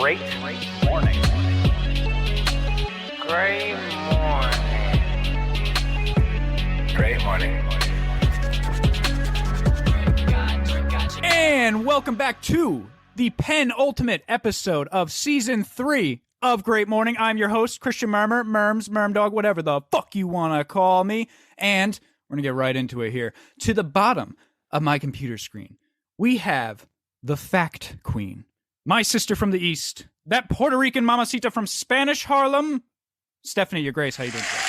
Great morning. Great morning. Great morning. And welcome back to the penultimate episode of Season 3 of Great Morning. I'm your host, Christian Murmur, Merms, Mermdog, whatever the fuck you want to call me. And we're going to get right into it here. To the bottom of my computer screen, we have the Fact Queen, my sister from the East, that Puerto Rican mamacita from Spanish Harlem, Stephanie, your Grace. How you doing today?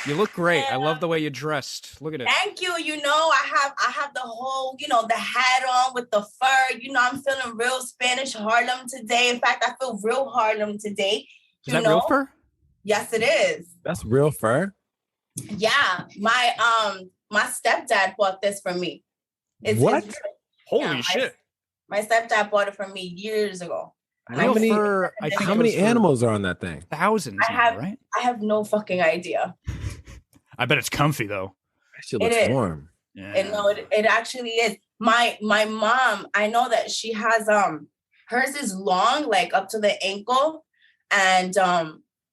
You look great. I love the way you dressed. Look at it. Thank you. You know, I have the whole, the hat on with the fur. I'm feeling real Spanish Harlem today. In fact, I feel real Harlem today. Is that real fur? Yes, it is. That's real fur? Yeah. My stepdad bought this for me. What? Holy shit. My stepdad bought it for me years ago. How many animals are on that thing? Thousands, right? I have no fucking idea. I bet it's comfy though. That shit looks warm. Yeah. And no, it actually is. My mom, I know that she has hers is long, like up to the ankle, and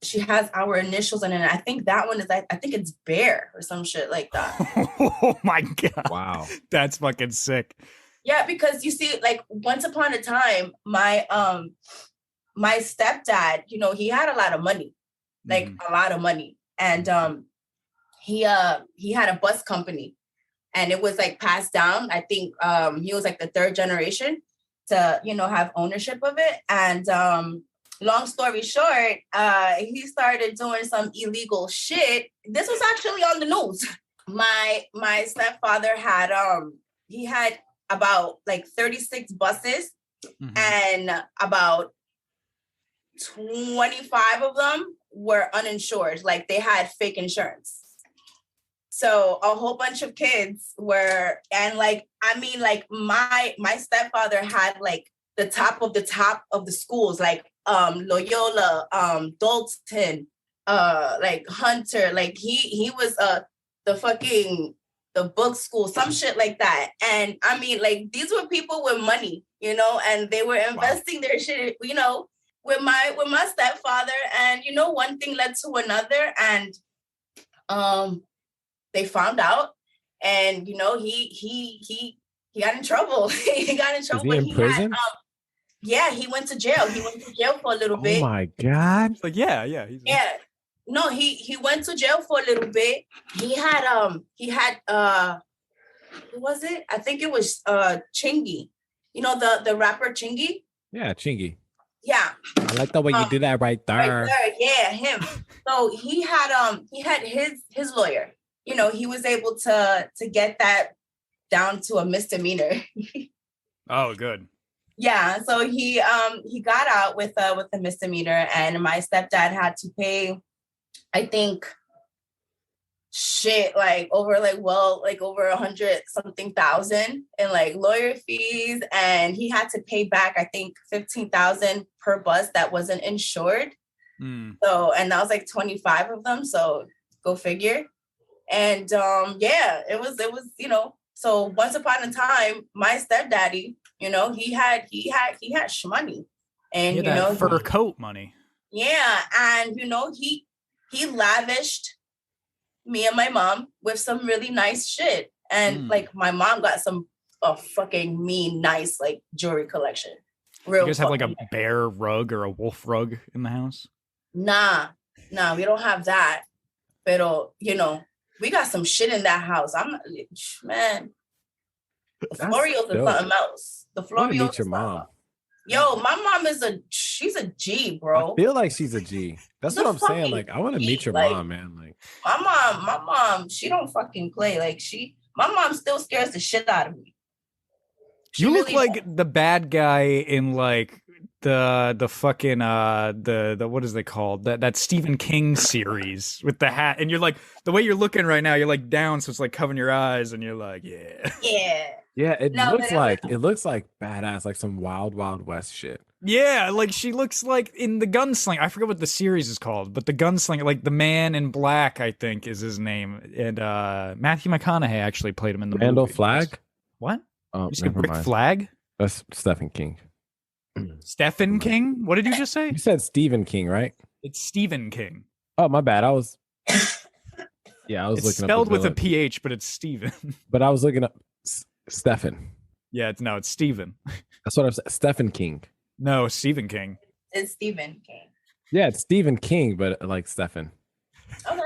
she has our initials in it. And I think that one is I think it's Bear or some shit like that. Oh my god! Wow, that's fucking sick. Yeah, because you see, like once upon a time, my stepdad, he had a lot of money, like a lot of money, and he had a bus company, and it was like passed down. I think he was like the third generation to have ownership of it. And long story short, he started doing some illegal shit. This was actually on the news. My stepfather had he had about like 36 buses, and about 25 of them were uninsured, like they had fake insurance. So a whole bunch of kids were, and my stepfather had like the top of the schools, like Loyola, Dalton, like Hunter, like he was the book school, some shit like that. And I mean, like, these were people with money, and they were investing their shit, with my stepfather. And, one thing led to another, and they found out, and, he got in trouble. He got in trouble. Is he in prison? Yeah, he went to jail. He went to jail for a little bit. Oh my God. Like, yeah. Yeah. No, he went to jail for a little bit. He had who was it? I think it was Chingy. The rapper Chingy? Yeah, Chingy. Yeah. I like the way you do that right there. Right there. Yeah, him. So he had his lawyer. He was able to get that down to a misdemeanor. Oh, good. Yeah, so he got out with a misdemeanor, and my stepdad had to pay, I think, over 100-something thousand in like lawyer fees, and he had to pay back, I think, 15,000 per bus that wasn't insured. So, and that was like 25 of them. So go figure. And it was So once upon a time, my stepdaddy, he had shmoney, and that fur coat money. Yeah, and he lavished me and my mom with some really nice shit. And like my mom got a fucking mean, nice like jewelry collection. You guys have like a bear rug or a wolf rug in the house? Nah, we don't have that. Pero, we got some shit in that house. Man. The Florios is something else. The Florios is your mom. Yo, my mom she's a G, bro. I feel like she's a G. That's what I'm saying. Like, I want to meet your mom, man. Like, my mom, she don't fucking play. Like, my mom still scares the shit out of me. You look like the bad guy in like the fucking the what is they called, that Stephen King series with the hat, and you're like, the way you're looking right now, you're like down, so it's like covering your eyes, and you're like, yeah. It looks like badass, like some wild West shit. Yeah, like she looks like in the Gunslinger. I forget what the series is called, but the Gunslinger, like the Man in Black, I think is his name. And Matthew McConaughey actually played him in the Randall movie. Flagg? What? Oh, You said never Rick mind. Flag? That's Stephen King. Stephen King? What did you just say? You said Stephen King, right? It's Stephen King. Oh, my bad. I was It's looking spelled up with a PH, but it's Stephen. but I was looking up Stephen. Yeah, it's Stephen. That's what I said. Stephen King. No, Stephen King. It's Stephen King. Yeah, it's Stephen King, but like Stephen. Okay.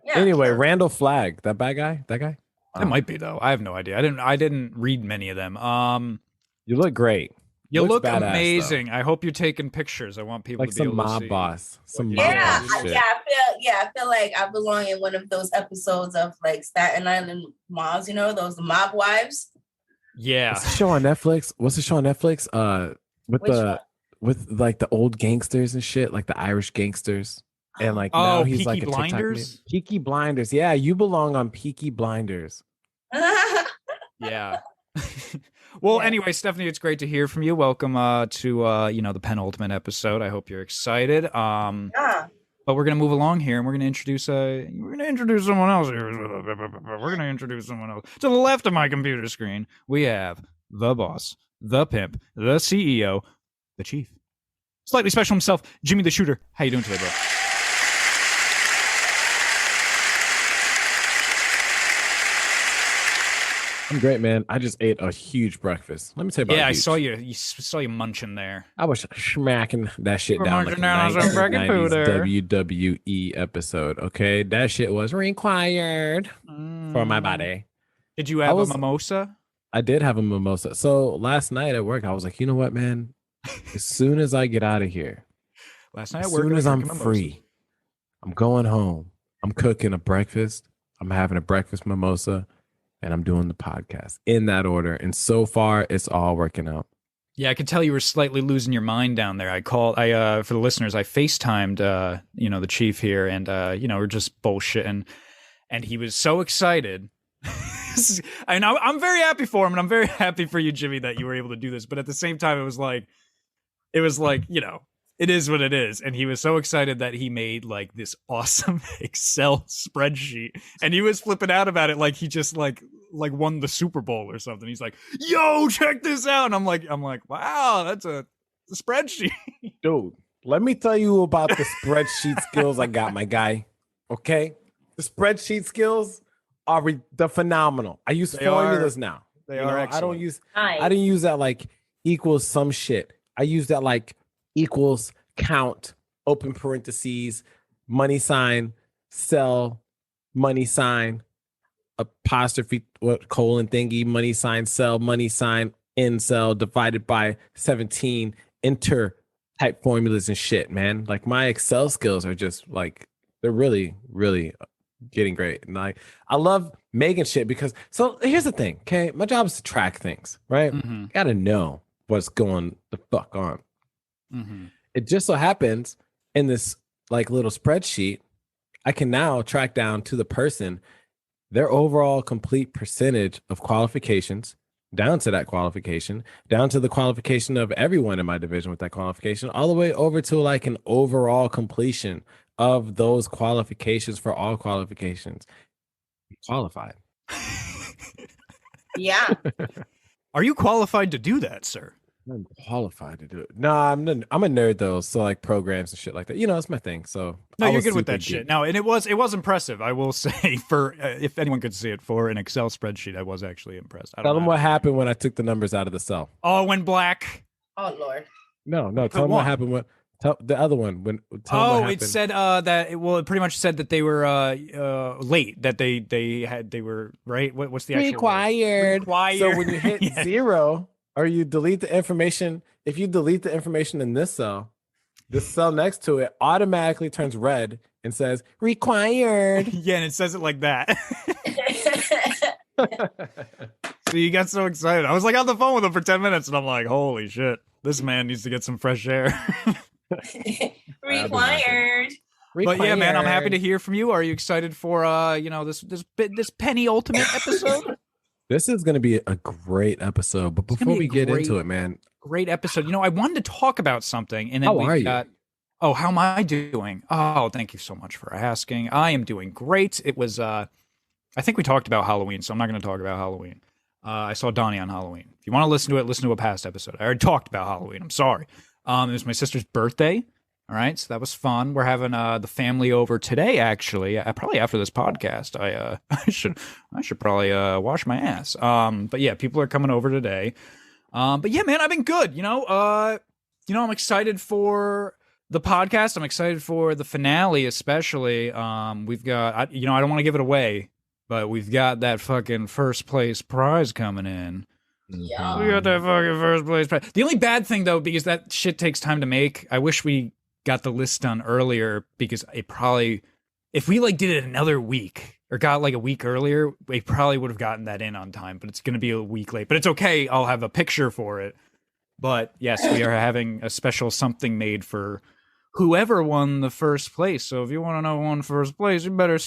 Yeah. Anyway, Randall Flagg, that bad guy, that guy. It might be though. I have no idea. I didn't read many of them. You look great. You Looks look badass, amazing. I hope you're taking pictures. I want people like to be some able to mob see. boss. Some mob Yeah, boss shit. I feel like I belong in one of those episodes of like Staten Island mobs, you know, those mob wives. Yeah. What's the show on Netflix? With Which the one? with like the old gangsters and shit, like the Irish gangsters. And like now he's Peaky like a TikTok Blinders? meme. Peaky Blinders. Yeah, you belong on Peaky Blinders. Yeah. Well, Yeah. anyway, Stephanie, it's great to hear from you. Welcome to the penultimate episode. I hope you're excited. Yeah. But we're gonna move along here, and we're gonna introduce someone else here. We're gonna introduce someone else. To the left of my computer screen, we have the boss, the pimp, the CEO, the chief. Slightly special himself, Jimmy the Shooter. How you doing today, bro? I'm great, man. I just ate a huge breakfast. Let me tell you about Yeah, I huge. saw you. You saw you munching there. I was smacking that shit We're down like munching a down on some bracket 1990s pooter. WWE episode. Okay, that shit was required for my body. Did you have was- a mimosa? I did have a mimosa. So last night at work, I was like, you know what, man? As soon as I get out of here, Last night as at work, soon I was as I'm drinking mimosas. free, I'm going home. I'm cooking a breakfast. I'm having a breakfast mimosa, and I'm doing the podcast in that order. And so far, it's all working out. Yeah, I could tell you were slightly losing your mind down there. For the listeners, I FaceTimed, the chief here, and we're just bullshitting, and he was so excited. I'm very happy for him, and I'm very happy for you, Jimmy, that you were able to do this. But at the same time, it was like, it is what it is. And he was so excited that he made like this awesome Excel spreadsheet, and he was flipping out about it like he just like won the Super Bowl or something. He's like, "Yo, check this out!" And I'm like, "Wow, that's a spreadsheet." Dude, let me tell you about the spreadsheet skills I got, my guy. Okay? The spreadsheet skills are they're phenomenal. I use They formulas now. They You are know, excellent. I didn't use that like equals some shit. I use that like equals count, open parentheses, money sign, sell, money sign, apostrophe, colon thingy, money sign, sell, money sign, in cell, divided by 17, enter type formulas and shit, man. Like my Excel skills are just like, they're really, really getting great. And I love making shit because, so here's the thing, okay? My job is to track things, right? Mm-hmm. Gotta know what's going the fuck on. Mm-hmm. It just so happens in this like little spreadsheet, I can now track down to the person their overall complete percentage of qualifications, down to that qualification, down to the qualification of everyone in my division with that qualification, all the way over to like an overall completion of those qualifications for all qualifications. Qualified. Yeah. Are you qualified to do that, sir? I'm qualified to do it. No, I'm a nerd though. So like programs and shit like that, it's my thing. So No, I you're was good with super that geek. shit. No, and it was impressive. I will say, for if anyone could see it, for an Excel spreadsheet, I was actually impressed. I don't Tell them know. what happened when I took the numbers out of the cell. Oh, it went black. Oh Lord. No. Put Tell them one. what happened when. Tell the other one when. Tell them what Oh, happened. it said it pretty much said that they were late. That they were right. What's the actual word? Required. So when you hit Yeah. 0 or you delete the information, if you delete the information in this cell, the cell next to it automatically turns red and says required. Yeah, and it says it like that. So you got so excited. I was like on the phone with him for 10 minutes, and I'm like, holy shit, this man needs to get some fresh air. Required. But yeah, man, I'm happy to hear from you. Are you excited for this penny ultimate episode? This is going to be a great episode. But It's before gonna be we get great. into it, man, Great episode. You know, I wanted to talk about something, and then How are you? Oh, how am I doing? Oh, thank you so much for asking. I am doing great. It was, I think we talked about Halloween, so I'm not going to talk about Halloween. I saw Donnie on Halloween. If you want to listen to it, listen to a past episode. I already talked about Halloween. I'm sorry. It was my sister's birthday. All right, so that was fun. We're having the family over today. Actually, probably after this podcast, I should probably wash my ass. But yeah, people are coming over today. But yeah, man, I've been good. I'm excited for the podcast. I'm excited for the finale, especially. We've got, I don't want to give it away, but we've got that fucking first place prize coming in. Yeah. We got that fucking first place prize. The only bad thing though, because that shit takes time to make. I wish we got the list done earlier, because it probably, if we like did it another week or got like a week earlier, we probably would have gotten that in on time, but it's going to be a week late. But it's okay. I'll have a picture for it. But yes, we are having a special something made for whoever won the first place. So if you want to know who won first place, you better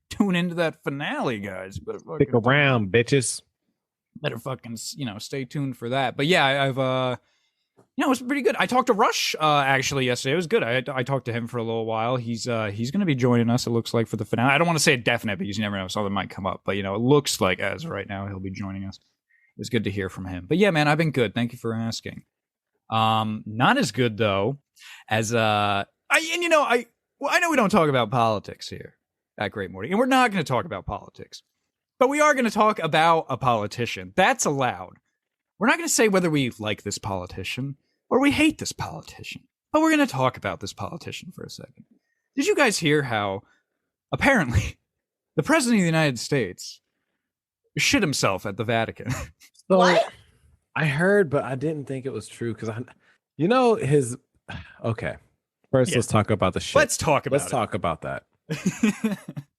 tune into that finale, guys. You better fucking Stick around, bitches. Better fucking, stay tuned for that. But yeah, I've it was pretty good. I talked to Rush actually yesterday. It was good. I talked to him for a little while. He's going to be joining us, it looks like, for the finale. I don't want to say a definite, because you never know, something might come up. But it looks like as of right now he'll be joining us. It was good to hear from him. But yeah, man, I've been good. Thank you for asking. Not as good though as I know we don't talk about politics here at Great Morning, and we're not going to talk about politics, but we are going to talk about a politician. That's allowed. We're not going to say whether we like this politician or we hate this politician, but we're going to talk about this politician for a second. Did you guys hear how apparently the president of the United States shit himself at the Vatican? So, What? I heard, but I didn't think it was true because his. Okay, first Yeah. let's talk about the shit. Let's talk about Let's talk about that.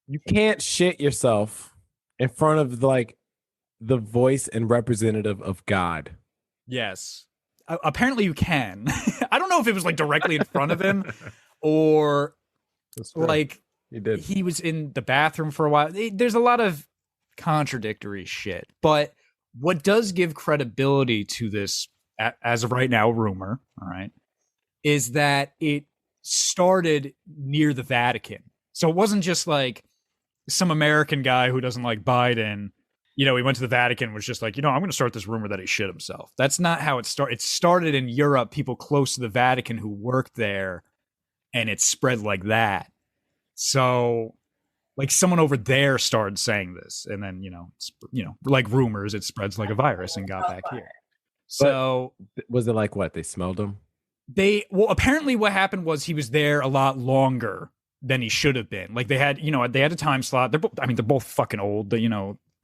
You can't shit yourself in front of the voice and representative of God. Yes. Apparently you can. I don't know if it was like directly in front of him or like He did. he was in the bathroom for a while. There's a lot of contradictory shit. But what does give credibility to this, as of right now, rumor, all right, is that it started near the Vatican. So it wasn't just like some American guy who doesn't like Biden. He went to the Vatican and was just like, I'm going to start this rumor that he shit himself. That's not how it started. It started in Europe, people close to the Vatican who worked there, and it spread like that. So, like, someone over there started saying this, and then, like rumors, it spreads like a virus and got back here. So, Was it like what? They smelled him? apparently what happened was he was there a lot longer than he should have been. Like, they had a time slot. They're both fucking old.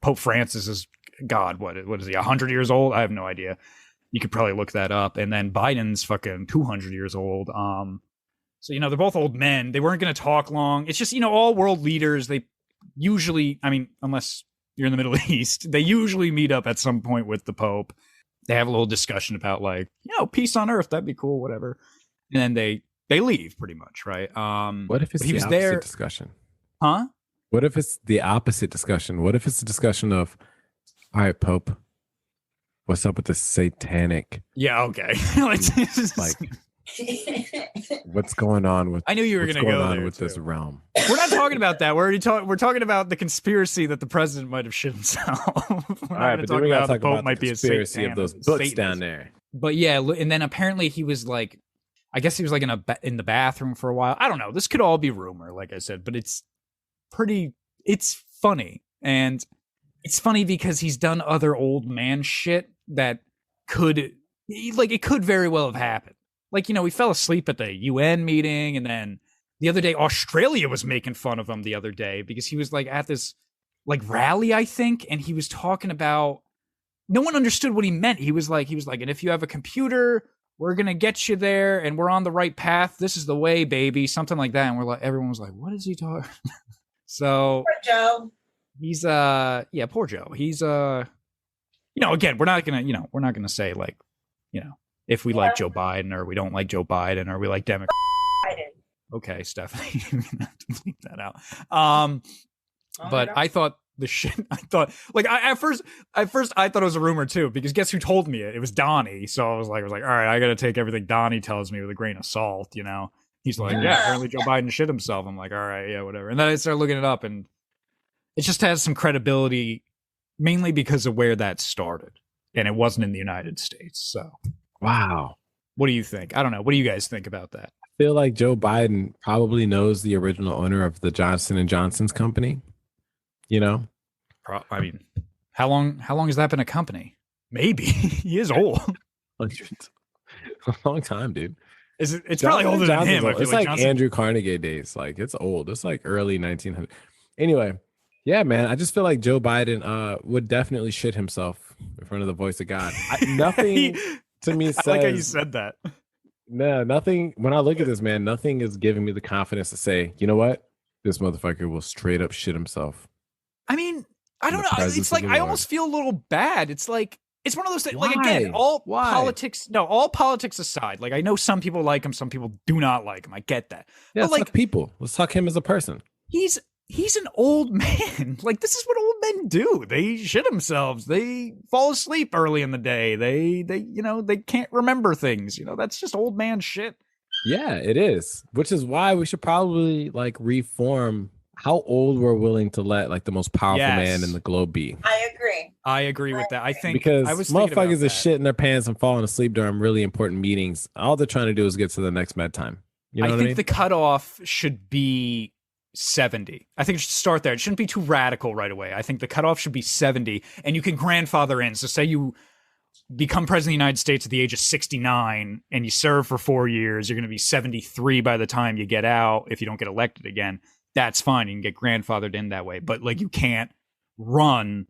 Pope Francis is, God, what is he, 100 years old? I have no idea. You could probably look that up. And then Biden's fucking 200 years old. So, they're both old men. They weren't going to talk long. It's just, all world leaders, they usually, unless you're in the Middle East, they usually meet up at some point with the Pope. They have a little discussion about peace on earth. That'd be cool, whatever. And then they leave pretty much, right? What if it's he the was opposite there, discussion? huh? What if it's the opposite discussion? What if it's a discussion of, all right, Pope, what's up with the satanic? Yeah, okay. Like, what's going on with? I knew you were what's going to go on there with this too. realm. We're not talking about that. We're talking about the conspiracy that the president might have shit himself. We're All right, but then we gotta talk about the be a conspiracy of those books down there. But yeah, and then apparently he was like, I guess he was like in the bathroom for a while. I don't know. This could all be rumor, like I said, but it's funny. And it's funny because he's done other old man shit that it could very well have happened. Like, he fell asleep at the UN meeting, and then the other day Australia was making fun of him the other day because he was like at this like rally, I think, and he was talking about, no one understood what he meant. He was like, and if you have a computer, we're going to get you there and we're on the right path. This is the way, baby. Something like that. And everyone was like, what is he talking? So Poor Joe. he's poor Joe. He's again, we're not gonna say like, if we like Joe Biden or we don't like Joe Biden or we like Democrats. Okay, Stephanie, you're gonna have to bleep that out. But I thought the shit I thought. Like at first I thought it was a rumor too, because guess who told me it? It was Donnie. So I was like, all right, I got to take everything Donnie tells me with a grain of salt. You know, he's like, yeah, apparently Joe Biden shit himself. I'm like, all right, yeah, whatever. And then I started looking it up, and it just has some credibility, mainly because of where that started, and it wasn't in the United States. So, wow. What do you think? I don't know. What do you guys think about that? I feel like Joe Biden probably knows the original owner of the Johnson and Johnson's company. You know, I mean, how long has that been a company? Maybe he is old. Hundreds, a long time, dude. Is it? It's probably older than him. I feel it's like Johnson... Andrew Carnegie days. Like it's old. It's like early 1900. Anyway, yeah, man. I just feel like Joe Biden would definitely shit himself in front of the voice of God. Nothing to me says. I like how you said that. No, nothing. When I look at this, man, nothing is giving me the confidence to say, you know what, this motherfucker will straight up shit himself. I mean, I don't know. It's like I almost feel a little bad. It's like it's one of those things. Why? Like again, Why? all politics aside. Like I know some people like him, some people do not like him. I get that. Yeah, but let's talk people. Let's talk him as a person. He's an old man. Like this is what old men do. They shit themselves. They fall asleep early in the day. They they can't remember things. That's just old man shit. Yeah, it is. Which is why we should probably like reform how old we're willing to let like the most powerful man in the globe be. I agree with that. I think because I was motherfuckers is shitting their pants and falling asleep during really important meetings. All they're trying to do is get to the next bedtime. You know what I mean? The cutoff should be 70. I think it should start there. It shouldn't be too radical right away. I think the cutoff should be 70, and you can grandfather in. So say you become president of the United States at the age of 69 and you serve for 4 years, you're going to be 73 by the time you get out if you don't get elected again. That's fine. You can get grandfathered in that way. But like you can't run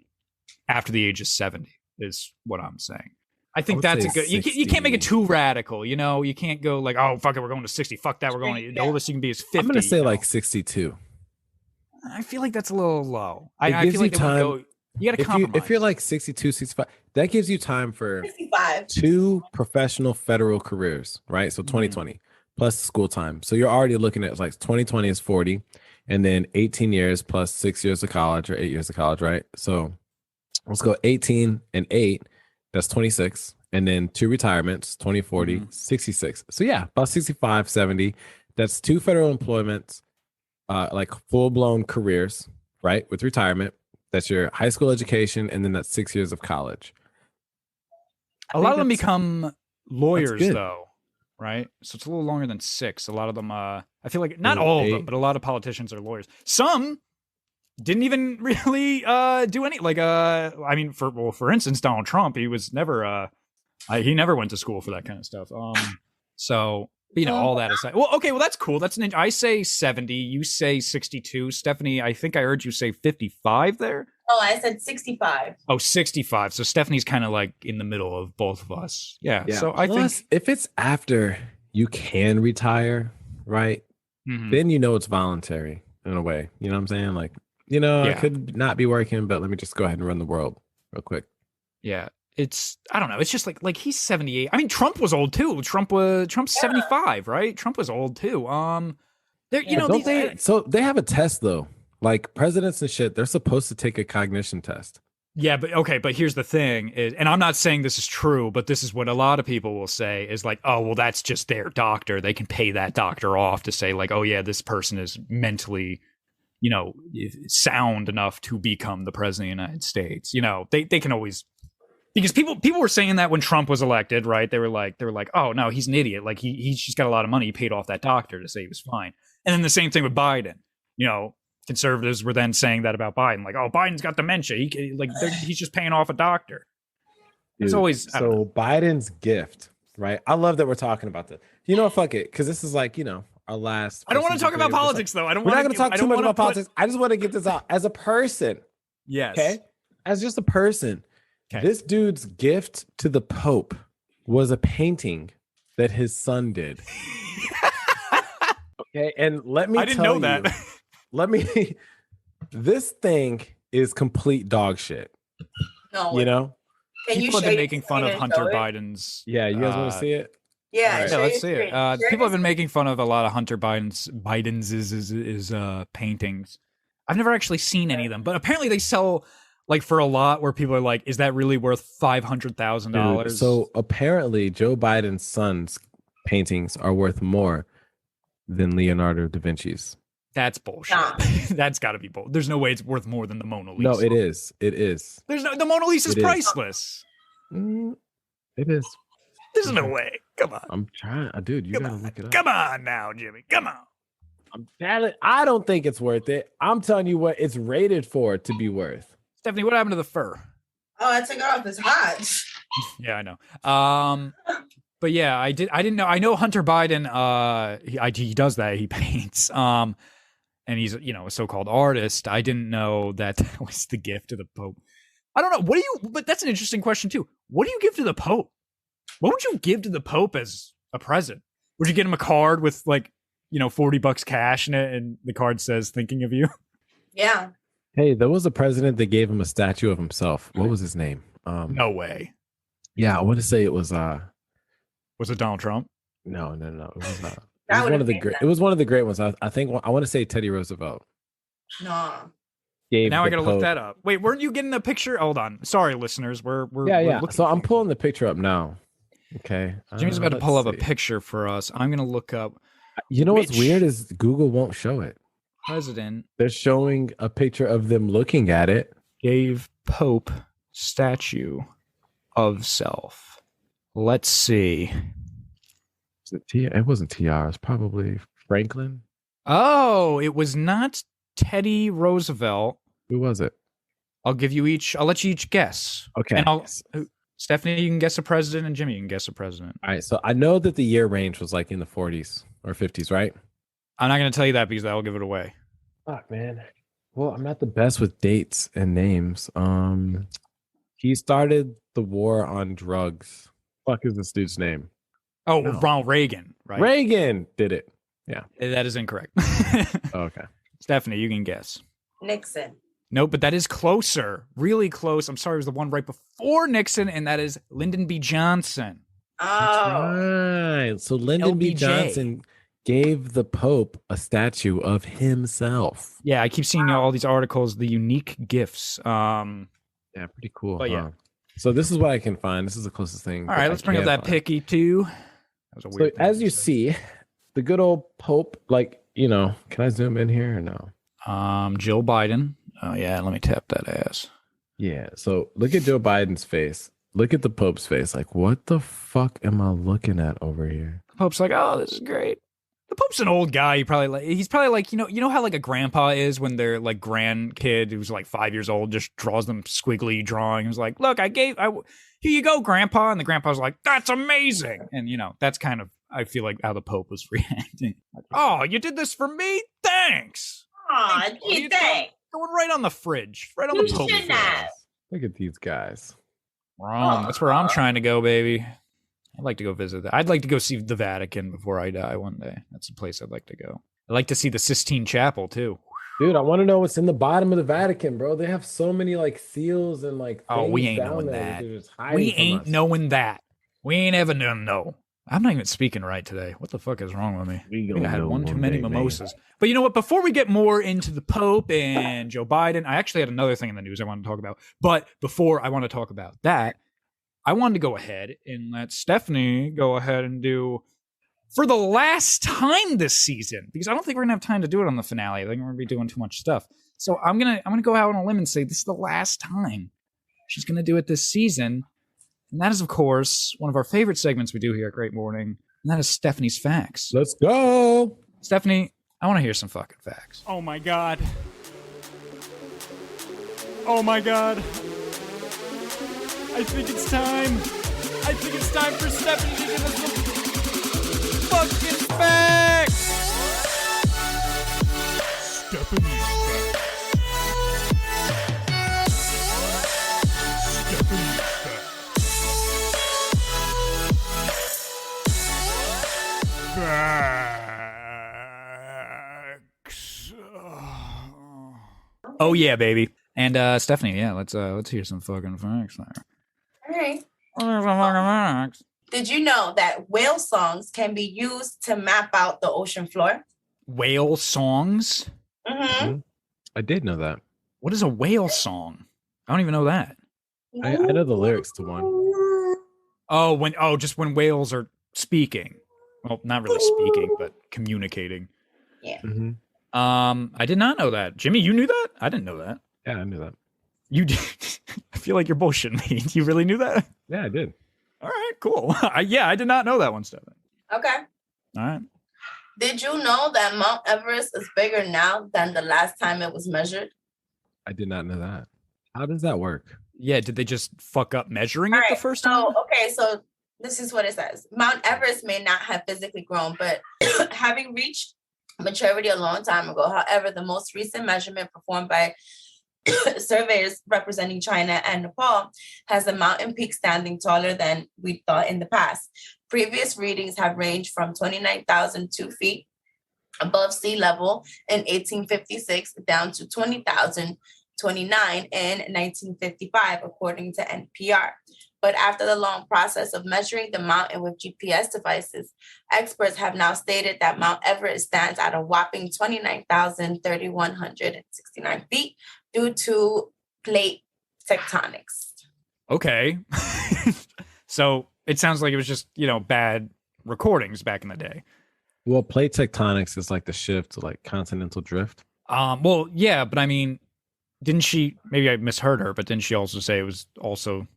after the age of 70 is what I'm saying. I think that's a good. You can't make it too radical. You can't go like, oh fuck it, we're going to 60. Fuck that, we're going to the oldest you can be is 50. I'm gonna say like 62. I feel like that's a little low. I feel like time. You got to compromise. If you're like 62, 65, that gives you time for 65. 2 professional federal careers, right? So 2020 plus school time. So you're already looking at like 2020 is 40, and then 18 years plus 6 years of college or 8 years of college, right? So let's go 18 and 8. That's 26. And then 2 retirements, 20, 40, 66. So yeah, about 65, 70. That's 2 federal employments, like full-blown careers, right? With retirement. That's your high school education, and then that's 6 years of college. A lot of them become lawyers, though, right? So it's a little longer than 6. A lot of them, I feel like, not all of them, but a lot of politicians are lawyers. Some didn't even really do any, like, I mean, for instance, Donald Trump, he was never, he never went to school for that kind of stuff. So, all that aside. Well, okay, well, that's cool. I say 70, you say 62. Stephanie, I think I heard you say 55 there. Oh, I said 65. Oh, 65. So Stephanie's kind of like in the middle of both of us. Yeah. So I think if it's after you can retire, right? Then it's voluntary in a way. You know what I'm saying? Like, I could not be working, but let me just go ahead and run the world real quick. Yeah. I don't know. It's just like he's 78. I mean, Trump was old too. Trump's 75, right? Trump was old too. So they have a test though. Like presidents and shit, they're supposed to take a cognition test. Yeah, but here's the thing is, and I'm not saying this is true, but this is what a lot of people will say is like, oh, well, that's just their doctor. They can pay that doctor off to say like, oh yeah, this person is mentally, sound enough to become the president of the United States. They can always. Because people were saying that when Trump was elected, right? They were like, oh no, he's an idiot. Like he's just got a lot of money. He paid off that doctor to say he was fine. And then the same thing with Biden. Conservatives were then saying that about Biden, like, oh, Biden's got dementia. He's just paying off a doctor. It's always so Biden's gift, right? I love that we're talking about this. Fuck it, because this is like our last. I don't want to talk about politics though. We're not going to talk too much about politics. I just want to get this out as a person. Yes. Okay. As just a person. Okay. This dude's gift to the Pope was a painting that his son did. Okay, and let me I didn't know that. This thing is complete dog shit. No. People have been making fun of Hunter Biden's. Yeah, you guys want to see it? Yeah, right. Let's see it. People have been making fun of a lot of Hunter Biden's paintings. I've never actually seen any of them, but apparently they sell like for a lot where people are like, is that really worth $500,000? So apparently Joe Biden's son's paintings are worth more than Leonardo da Vinci's. That's bullshit. Nah. That's got to be bull. There's no way it's worth more than the Mona Lisa. No, it is. It is. The Mona Lisa's It is. priceless. It is. There's no way. Come on. I'm trying, dude. You gotta look it up. Come on now, Jimmy. Come on. I'm telling. I don't think it's worth it. I'm telling you what it's rated for to be worth. Stephanie, what happened to the fur? Oh, I took it off. It's hot. Yeah, I know. But yeah, I didn't know. I know Hunter Biden. He does that. He paints. And he's a so-called artist. I didn't know that was the gift to the Pope. I don't know. But that's an interesting question too. What do you give to the Pope? What would you give to the Pope as a present? Would you get him a card with like, $40 cash in it, and the card says "Thinking of you"? Yeah. Hey, there was a president that gave him a statue of himself. What was his name? No way. Yeah, I want to say it was. Was it Donald Trump? No. It was not. That It was would've one of the been great. that. It was one of the great ones. I think I want to say Teddy Roosevelt. No. Gave Now I the gotta look Pope- that up. Wait, weren't you getting the picture? Hold on. Sorry, listeners. We're Yeah. looking So I'm for it. pulling the picture up now. Okay. Jimmy's about to let's pull up a see. picture for us. I'm gonna look up You know what's Which- weird is Google won't show it. president They're showing a picture of them looking at it. gave Pope statue of self. Let's see. Was it It wasn't TR. It's probably Franklin. Oh, it was not Teddy Roosevelt. Who was it? I'll let you each guess. Okay. And Stephanie, you can guess a president, and Jimmy, you can guess a president. All right. So I know that the year range was like in the 40s or 50s, right? I'm not going to tell you that because that'll give it away. Fuck, man. Well, I'm not the best with dates and names. He started the war on drugs. Fuck is this dude's name? Oh, No. Ronald Reagan, right? Reagan did it. That is incorrect. Oh, okay. Stephanie, you can guess. Nixon. No, but that is closer. Really close. I'm sorry, it was the one right before Nixon, and that is Lyndon B. Johnson. Oh. Right. So Lyndon B. LBJ. Johnson gave the Pope a statue of himself. Yeah, I keep seeing all these articles, the unique gifts. Yeah, pretty cool. But yeah. huh? So this is what I can find. This is the closest thing. All right, let's bring up that picky too. That was a So weird thing as to you say. see, the good old Pope, can I zoom in here or no? Joe Biden. Oh yeah, let me tap that ass. Yeah. So look at Joe Biden's face. Look at the Pope's face. Like, what the fuck am I looking at over here? The Pope's like, oh, this is great. The Pope's an old guy. He's probably like, you know how like a grandpa is when their like grandkid who's like 5 years old just draws them squiggly drawing. He's like, look, here you go, grandpa. And the grandpa's like, that's amazing. And that's kind of, I feel like how the Pope was reacting. Like, oh, you did this for me? Thanks. Aw, Thanks, buddy. gee, thanks. Going right on the fridge. Right on You the Pope shouldn't fridge. have. Look at these guys. Rome. That's where I'm trying to go, baby. I'd like to go visit that. I'd like to go see the Vatican before I die one day. That's a place I'd like to go. I'd like to see the Sistine Chapel too. Dude, I want to know what's in the bottom of the Vatican, bro. They have so many like seals and like Oh, we things ain't down knowing there that. they're just hiding We from ain't us. knowing that. We ain't ever gonna know. I'm not even speaking right today. What the fuck is wrong with me? We I think gonna I had know one too many day, man. mimosas. But you know what? Before we get more into the Pope and Joe Biden, I actually had another thing in the news I wanted to talk about. But before I want to talk about that, I wanted to go ahead and let Stephanie go ahead and do for the last time this season, because I don't think we're gonna have time to do it on the finale. I think we're gonna be doing too much stuff. So I'm gonna go out on a limb and say this is the last time she's gonna do it this season. And that is, of course, one of our favorite segments we do here at Great Morning, and that is Stephanie's Facts. Let's go. Stephanie, I want to hear some fucking facts. Oh my god. Oh my god. I think it's time. I think it's time for Stephanie to give us some fucking facts. Stephanie's facts. Stephanie's facts. Oh yeah, baby. And Stephanie, yeah, let's hear some fucking facts there. All right. Some fucking facts. Did you know that whale songs can be used to map out the ocean floor? Whale songs? Mm-hmm. I did know that. What is a whale song? I don't even know that. I know the lyrics to one. Oh, just when whales are speaking. Well, not really speaking, but communicating. Yeah. Mm-hmm. I did not know that. Jimmy, you knew that? I didn't know that. Yeah, I knew that. You did. I feel like you're bullshitting me. You really knew that? Yeah, I did. All right, cool. I did not know that one, Stefan. Okay. All right. Did you know that Mount Everest is bigger now than the last time it was measured? I did not know that. How does that work? Yeah, did they just fuck up measuring it the first time? So this is what it says. Mount Everest may not have physically grown, but having reached maturity a long time ago. However, the most recent measurement performed by surveyors representing China and Nepal has a mountain peak standing taller than we thought in the past. Previous readings have ranged from 29,002 feet above sea level in 1856 down to 20,029 in 1955, according to NPR. But after the long process of measuring the mountain with GPS devices, experts have now stated that Mount Everest stands at a whopping 29,369 feet due to plate tectonics. Okay. So it sounds like it was just, bad recordings back in the day. Well, plate tectonics is like the shift to like continental drift. Well, yeah, but I mean, didn't she, maybe I misheard her, but didn't she also say it was also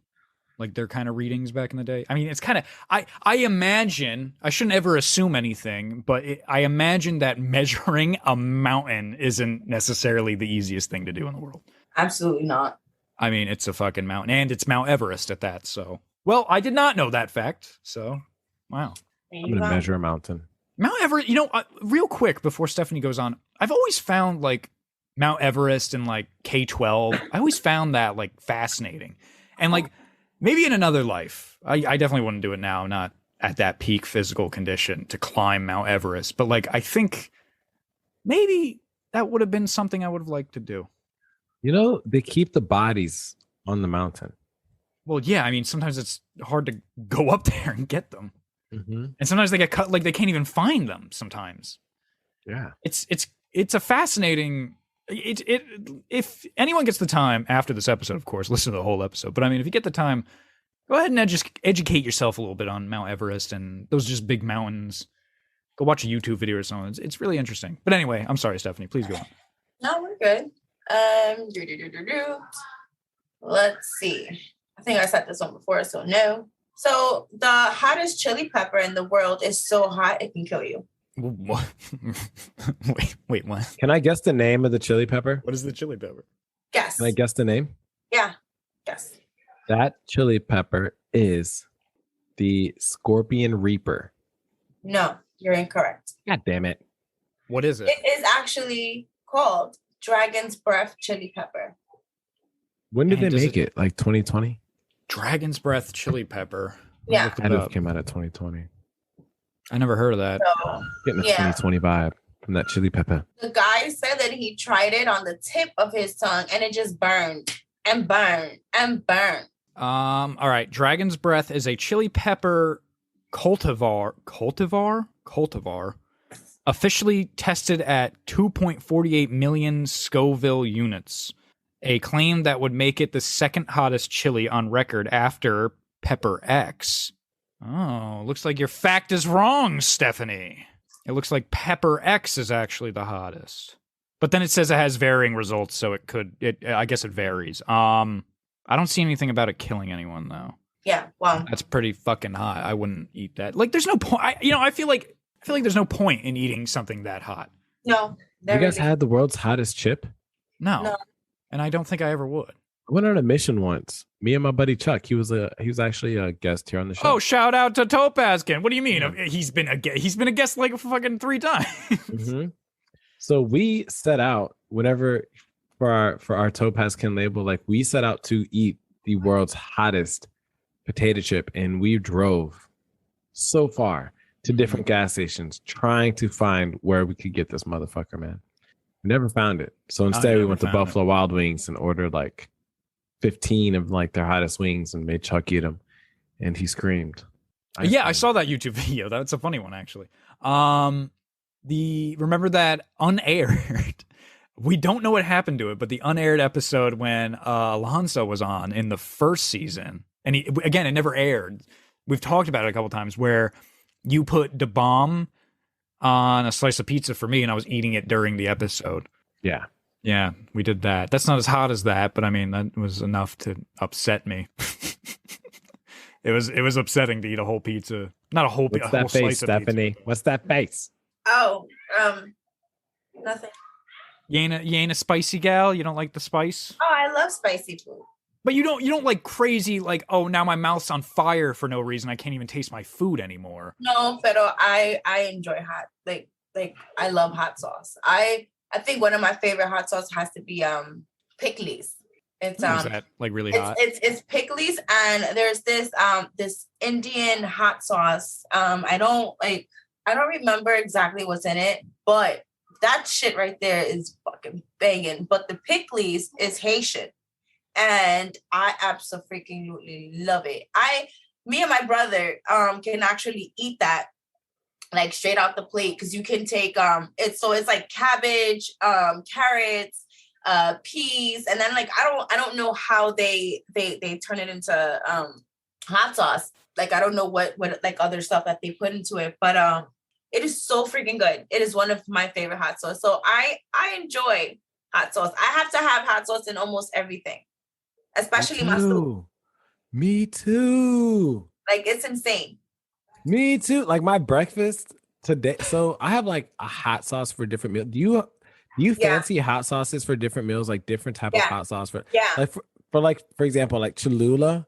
like their kind of readings back in the day? I mean, it's kind of, I imagine, I shouldn't ever assume anything, but I imagine that measuring a mountain isn't necessarily the easiest thing to do in the world. Absolutely not. I mean, it's a fucking mountain, and it's Mount Everest at that, so. Well, I did not know that fact, so, wow. I'm going to measure a mountain. Mount Everest, real quick before Stephanie goes on, I've always found like Mount Everest and like K-12, I always found that like fascinating. And like maybe in another life, I definitely wouldn't do it now. I'm not at that peak physical condition to climb Mount Everest. But like, I think maybe that would have been something I would have liked to do. They keep the bodies on the mountain. Well, yeah, I mean, sometimes it's hard to go up there and get them. Mm-hmm. And sometimes they get cut, like they can't even find them sometimes. Yeah. It's a fascinating, if anyone gets the time after this episode, of course, listen to the whole episode. But I mean, if you get the time, go ahead and educate yourself a little bit on Mount Everest and those just big mountains. Go watch a YouTube video or something. It's really interesting. But anyway, I'm sorry, Stephanie, please go on. No, we're good. Let's see. I think I said this one before, so no. So the hottest chili pepper in the world is so hot it can kill you. What? Wait, what? Can I guess the name of the chili pepper? What is the chili pepper? Guess. Can I guess the name? Yeah. Guess. That chili pepper is the Scorpion Reaper. No, you're incorrect. God damn it. What is it? It is actually called Dragon's Breath chili pepper. When did they make it? Like 2020? Dragon's Breath chili pepper. Yeah. It came out at 2020. I never heard of that. So, Getting a 2020 vibe from that chili pepper. the guy said that he tried it on the tip of his tongue and it just burned and burned and burned. All right. Dragon's Breath is a chili pepper cultivar, officially tested at 2.48 million Scoville units. A claim that would make it the second hottest chili on record after Pepper X. Oh, looks like your fact is wrong, Stephanie. It looks like Pepper X is actually the hottest. But then it says it has varying results, so I guess it varies. I don't see anything about it killing anyone though. Yeah, well, That's pretty fucking hot. I wouldn't eat that. Like there's no point. I feel like there's no point in eating something that hot. no. You guys had the world's hottest chip? No. And I don't think I ever would. I went on a mission once. Me and my buddy Chuck. He was actually a guest here on the show. Oh, shout out to Topazkin. What do you mean? He's been a guest like fucking 3 times. Mm-hmm. So we set out whenever for our Topazkin label, like we set out to eat the world's hottest potato chip, and we drove so far to different gas stations trying to find where we could get this motherfucker, man. We never found it. So instead we went to Buffalo Wild Wings and ordered like 15 of like their hottest wings and made Chuck eat them, and he screamed. I saw that YouTube video. That's a funny one, actually. Remember that unaired We don't know what happened to it, but the unaired episode when Alonso was on in the first season, and again, it never aired. We've talked about it a couple times where you put the bomb on a slice of pizza for me, and I was eating it during the episode. Yeah. Yeah, we did that. That's not as hot as that, but I mean, that was enough to upset me. It was upsetting to eat a whole pizza. Not a whole pizza. What's that face, Stephanie? What's that face? Oh, nothing. You ain't a spicy gal? You don't like the spice? Oh, I love spicy food. But you don't like crazy, like, oh, now my mouth's on fire for no reason. I can't even taste my food anymore. No, but I enjoy hot. Like I love hot sauce. I think one of my favorite hot sauce has to be pickles. It's Is that like really hot? It's pickles, and there's this Indian hot sauce. I don't remember exactly what's in it, but that shit right there is fucking banging. But the pickles is Haitian, and I absolutely love it. Me and my brother can actually eat that like straight out the plate, because you can take it's like cabbage, carrots, peas, and then like I don't know how they turn it into hot sauce. Like I don't know what like other stuff that they put into it, but it is so freaking good. It is one of my favorite hot sauce. So I enjoy hot sauce. I have to have hot sauce in almost everything, especially my soup. Me too. Like it's insane. Me too. Like my breakfast today. So I have like a hot sauce for different meals. Do you fancy hot sauces for different meals? Like different type of hot sauce for like for example, like Cholula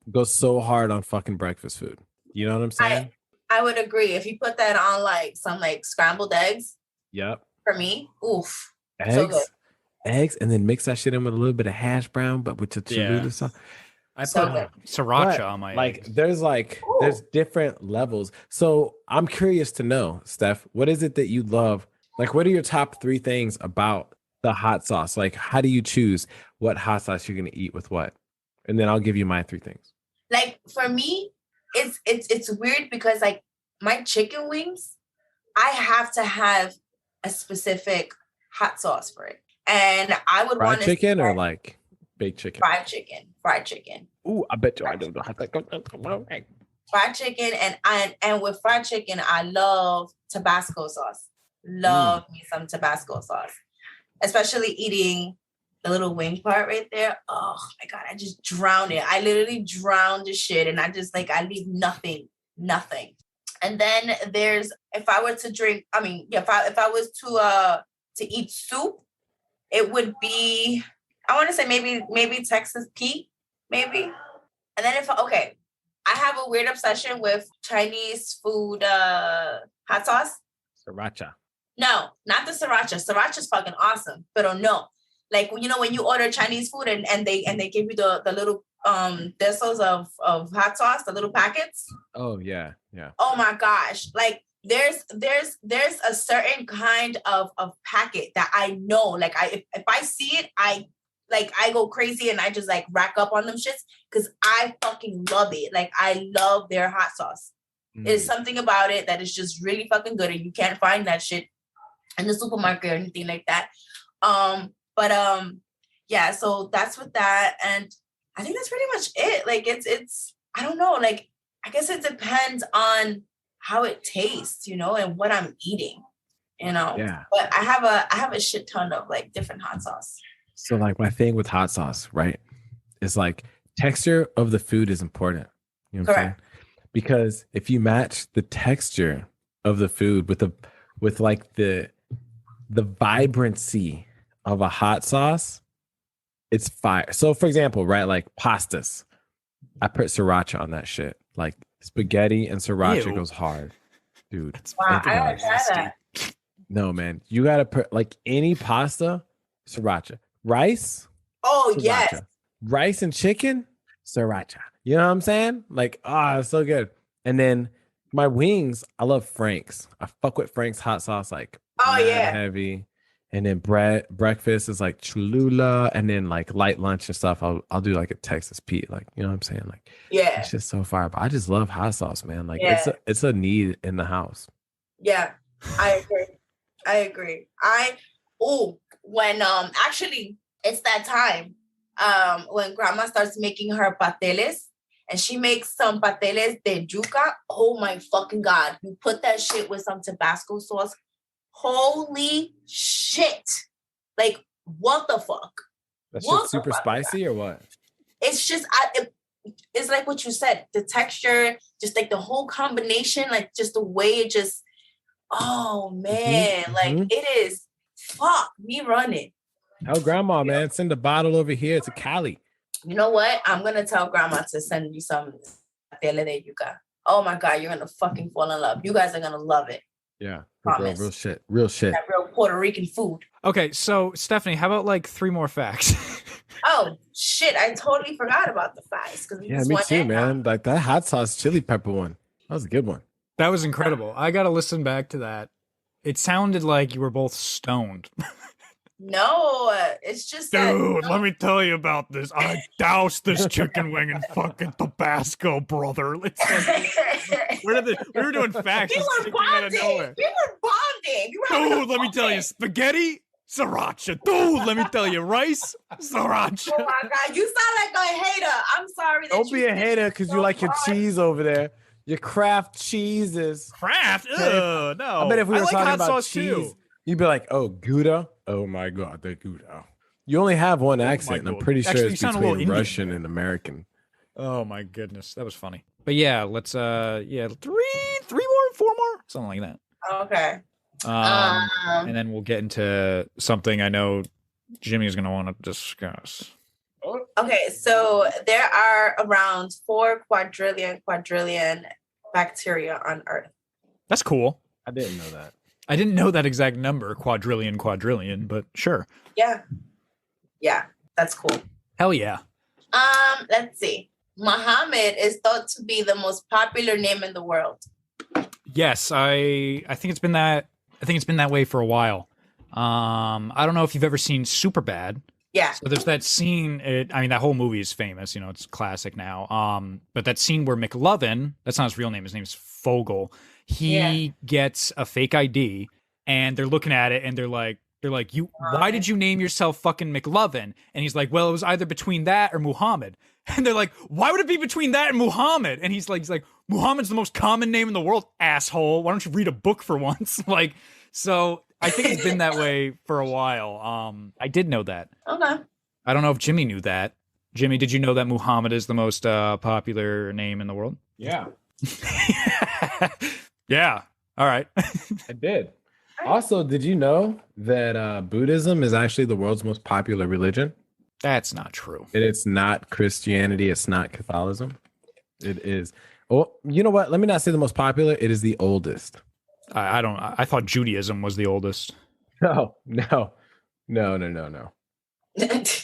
goes so hard on fucking breakfast food. You know what I'm saying? I would agree. If you put that on like some like scrambled eggs. Yep. For me, oof. So good. Eggs, and then mix that shit in with a little bit of hash brown, but with the Cholula sauce. I put sriracha on my eggs. There's different levels. So I'm curious to know, Steph, what is it that you love? Like, what are your top 3 things about the hot sauce? Like, how do you choose what hot sauce you're gonna eat with what? And then I'll give you my 3 things. Like for me, it's weird because like my chicken wings, I have to have a specific hot sauce for it, and I would want chicken or like baked chicken. Fried chicken. Ooh, I bet you I don't know how to go. Fried chicken, and with fried chicken, I love Tabasco sauce. Love me some Tabasco sauce, especially eating the little wing part right there. Oh my God, I just drown it. I literally drown the shit, and I just like I leave nothing. And then there's if I were to drink, if I was to eat soup, it would be, I want to say maybe Texas Pete, maybe. And then I have a weird obsession with Chinese food hot sauce. Sriracha. No, not the sriracha. Sriracha's fucking awesome, but no. Like when you order Chinese food and they give you the little thistles of hot sauce, the little packets. Oh yeah. Oh my gosh. Like there's a certain kind of packet that I know, like if I see it, I go crazy and I just like rack up on them shits because I fucking love it. Like I love their hot sauce. There's something about it that is just really fucking good, and you can't find that shit in the supermarket or anything like that. Yeah, so that's with that, and I think that's pretty much it. Like it's I don't know, like I guess it depends on how it tastes, and what I'm eating, Yeah. But I have a shit ton of like different hot sauce. So like my thing with hot sauce, right, is like texture of the food is important. You know what I'm saying? Because if you match the texture of the food with like the vibrancy of a hot sauce, it's fire. So for example, right, like pastas, I put sriracha on that shit. Like spaghetti and sriracha goes hard, dude. Wow, I gotta try that. No, man, you gotta put like any pasta, sriracha. Rice. Oh sriracha. Yes. Rice and chicken, sriracha. You know what I'm saying? Like, it's so good. And then my wings, I love Frank's. I fuck with Frank's hot sauce, like heavy. And then breakfast is like Cholula, and then like light lunch and stuff. I'll do like a Texas Pete, like, you know what I'm saying? Like, it's just so fire. But I just love hot sauce, man. Like it's a need in the house. Yeah, I agree. when actually it's that time when grandma starts making her pateles, and she makes some pateles de yuca. Oh my fucking God. You put that shit with some Tabasco sauce. Holy shit. Like, what the fuck? That What shit's the super fuck? spicy or what? It's just, it's like what you said, the texture, just like the whole combination, like just the way it just, oh man, like it is, fuck, me running. Tell grandma, man, send a bottle over here to Cali. You know what? I'm going to tell grandma to send you some tele de yuca. Oh my God, you're going to fucking fall in love. You guys are going to love it. Yeah. Promise. Real shit. Real shit. That real Puerto Rican food. Okay, so Stephanie, how about like 3 more facts? Oh shit, I totally forgot about the facts. Yeah, me too, man. Like that hot sauce chili pepper one. That was a good one. That was incredible. I got to listen back to that. It sounded like you were both stoned. No, it's just Dude, let me tell you about this. I doused this chicken wing in fucking Tabasco, brother. We were doing facts. We were bonding. Dude, let me tell you, spaghetti, sriracha. Dude, let me tell you, rice, sriracha. Oh my God, you sound like a hater. I'm sorry. Don't be a hater because you like your cheese over there. Your Kraft cheeses. Kraft? Ugh, no. I bet if we were like talking hot about sauce cheese, too. you'd be like, "Oh, Gouda? Oh my God, the Gouda." You only have one accent, and I'm God. pretty sure Actually, you it's sound a little between Indian. Russian and American. Oh my goodness, that was funny. But yeah, let's 3 more, 4 more, something like that. Okay. And then we'll get into something I know Jimmy's going to want to discuss. Okay, so there are around 4 quadrillion bacteria on Earth. That's cool. I didn't know that. I didn't know that exact number, quadrillion, but sure. Yeah, that's cool. Hell yeah. Let's see. Muhammad is thought to be the most popular name in the world. Yes, I think it's been that. I think it's been that way for a while. I don't know if you've ever seen Superbad. Yeah. So there's that scene. I mean, that whole movie is famous. You know, it's classic now. But that scene where McLovin, that's not his real name. His name's Fogel. He gets a fake ID, and they're looking at it, and they're like, why did you name yourself fucking McLovin? And he's like, well, it was either between that or Muhammad. And they're like, why would it be between that and Muhammad? And he's like, Muhammad's the most common name in the world, asshole. Why don't you read a book for once? So I think it's been that way for a while. I did know that. Okay. I don't know if Jimmy knew that. Jimmy, did you know that Muhammad is the most popular name in the world? Yeah. Yeah. All right. I did. Also, did you know that Buddhism is actually the world's most popular religion? That's not true. It's not Christianity. It's not Catholicism. It is. Oh, you know what? Let me not say the most popular. It is the oldest. I thought Judaism was the oldest. No.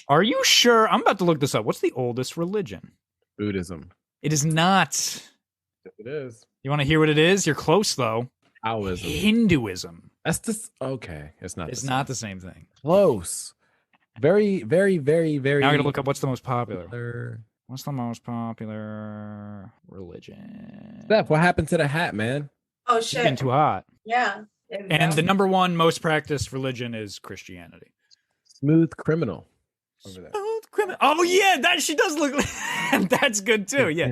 Are you sure? I'm about to look this up. What's the oldest religion? Buddhism. It is not. Yes, it is. You want to hear what it is? You're close though. Taoism. Hinduism. That's just okay. It's not. It's not the same thing. Close. Very, very, very, very. Now I gotta look up what's the most popular. What's the most popular religion? Steph, what happened to the hat, man? Oh It's getting shit. too hot. Yeah. And the number one most practiced religion is Christianity. Smooth criminal. Over there. Oh yeah, that she does look. That's good too. Yeah.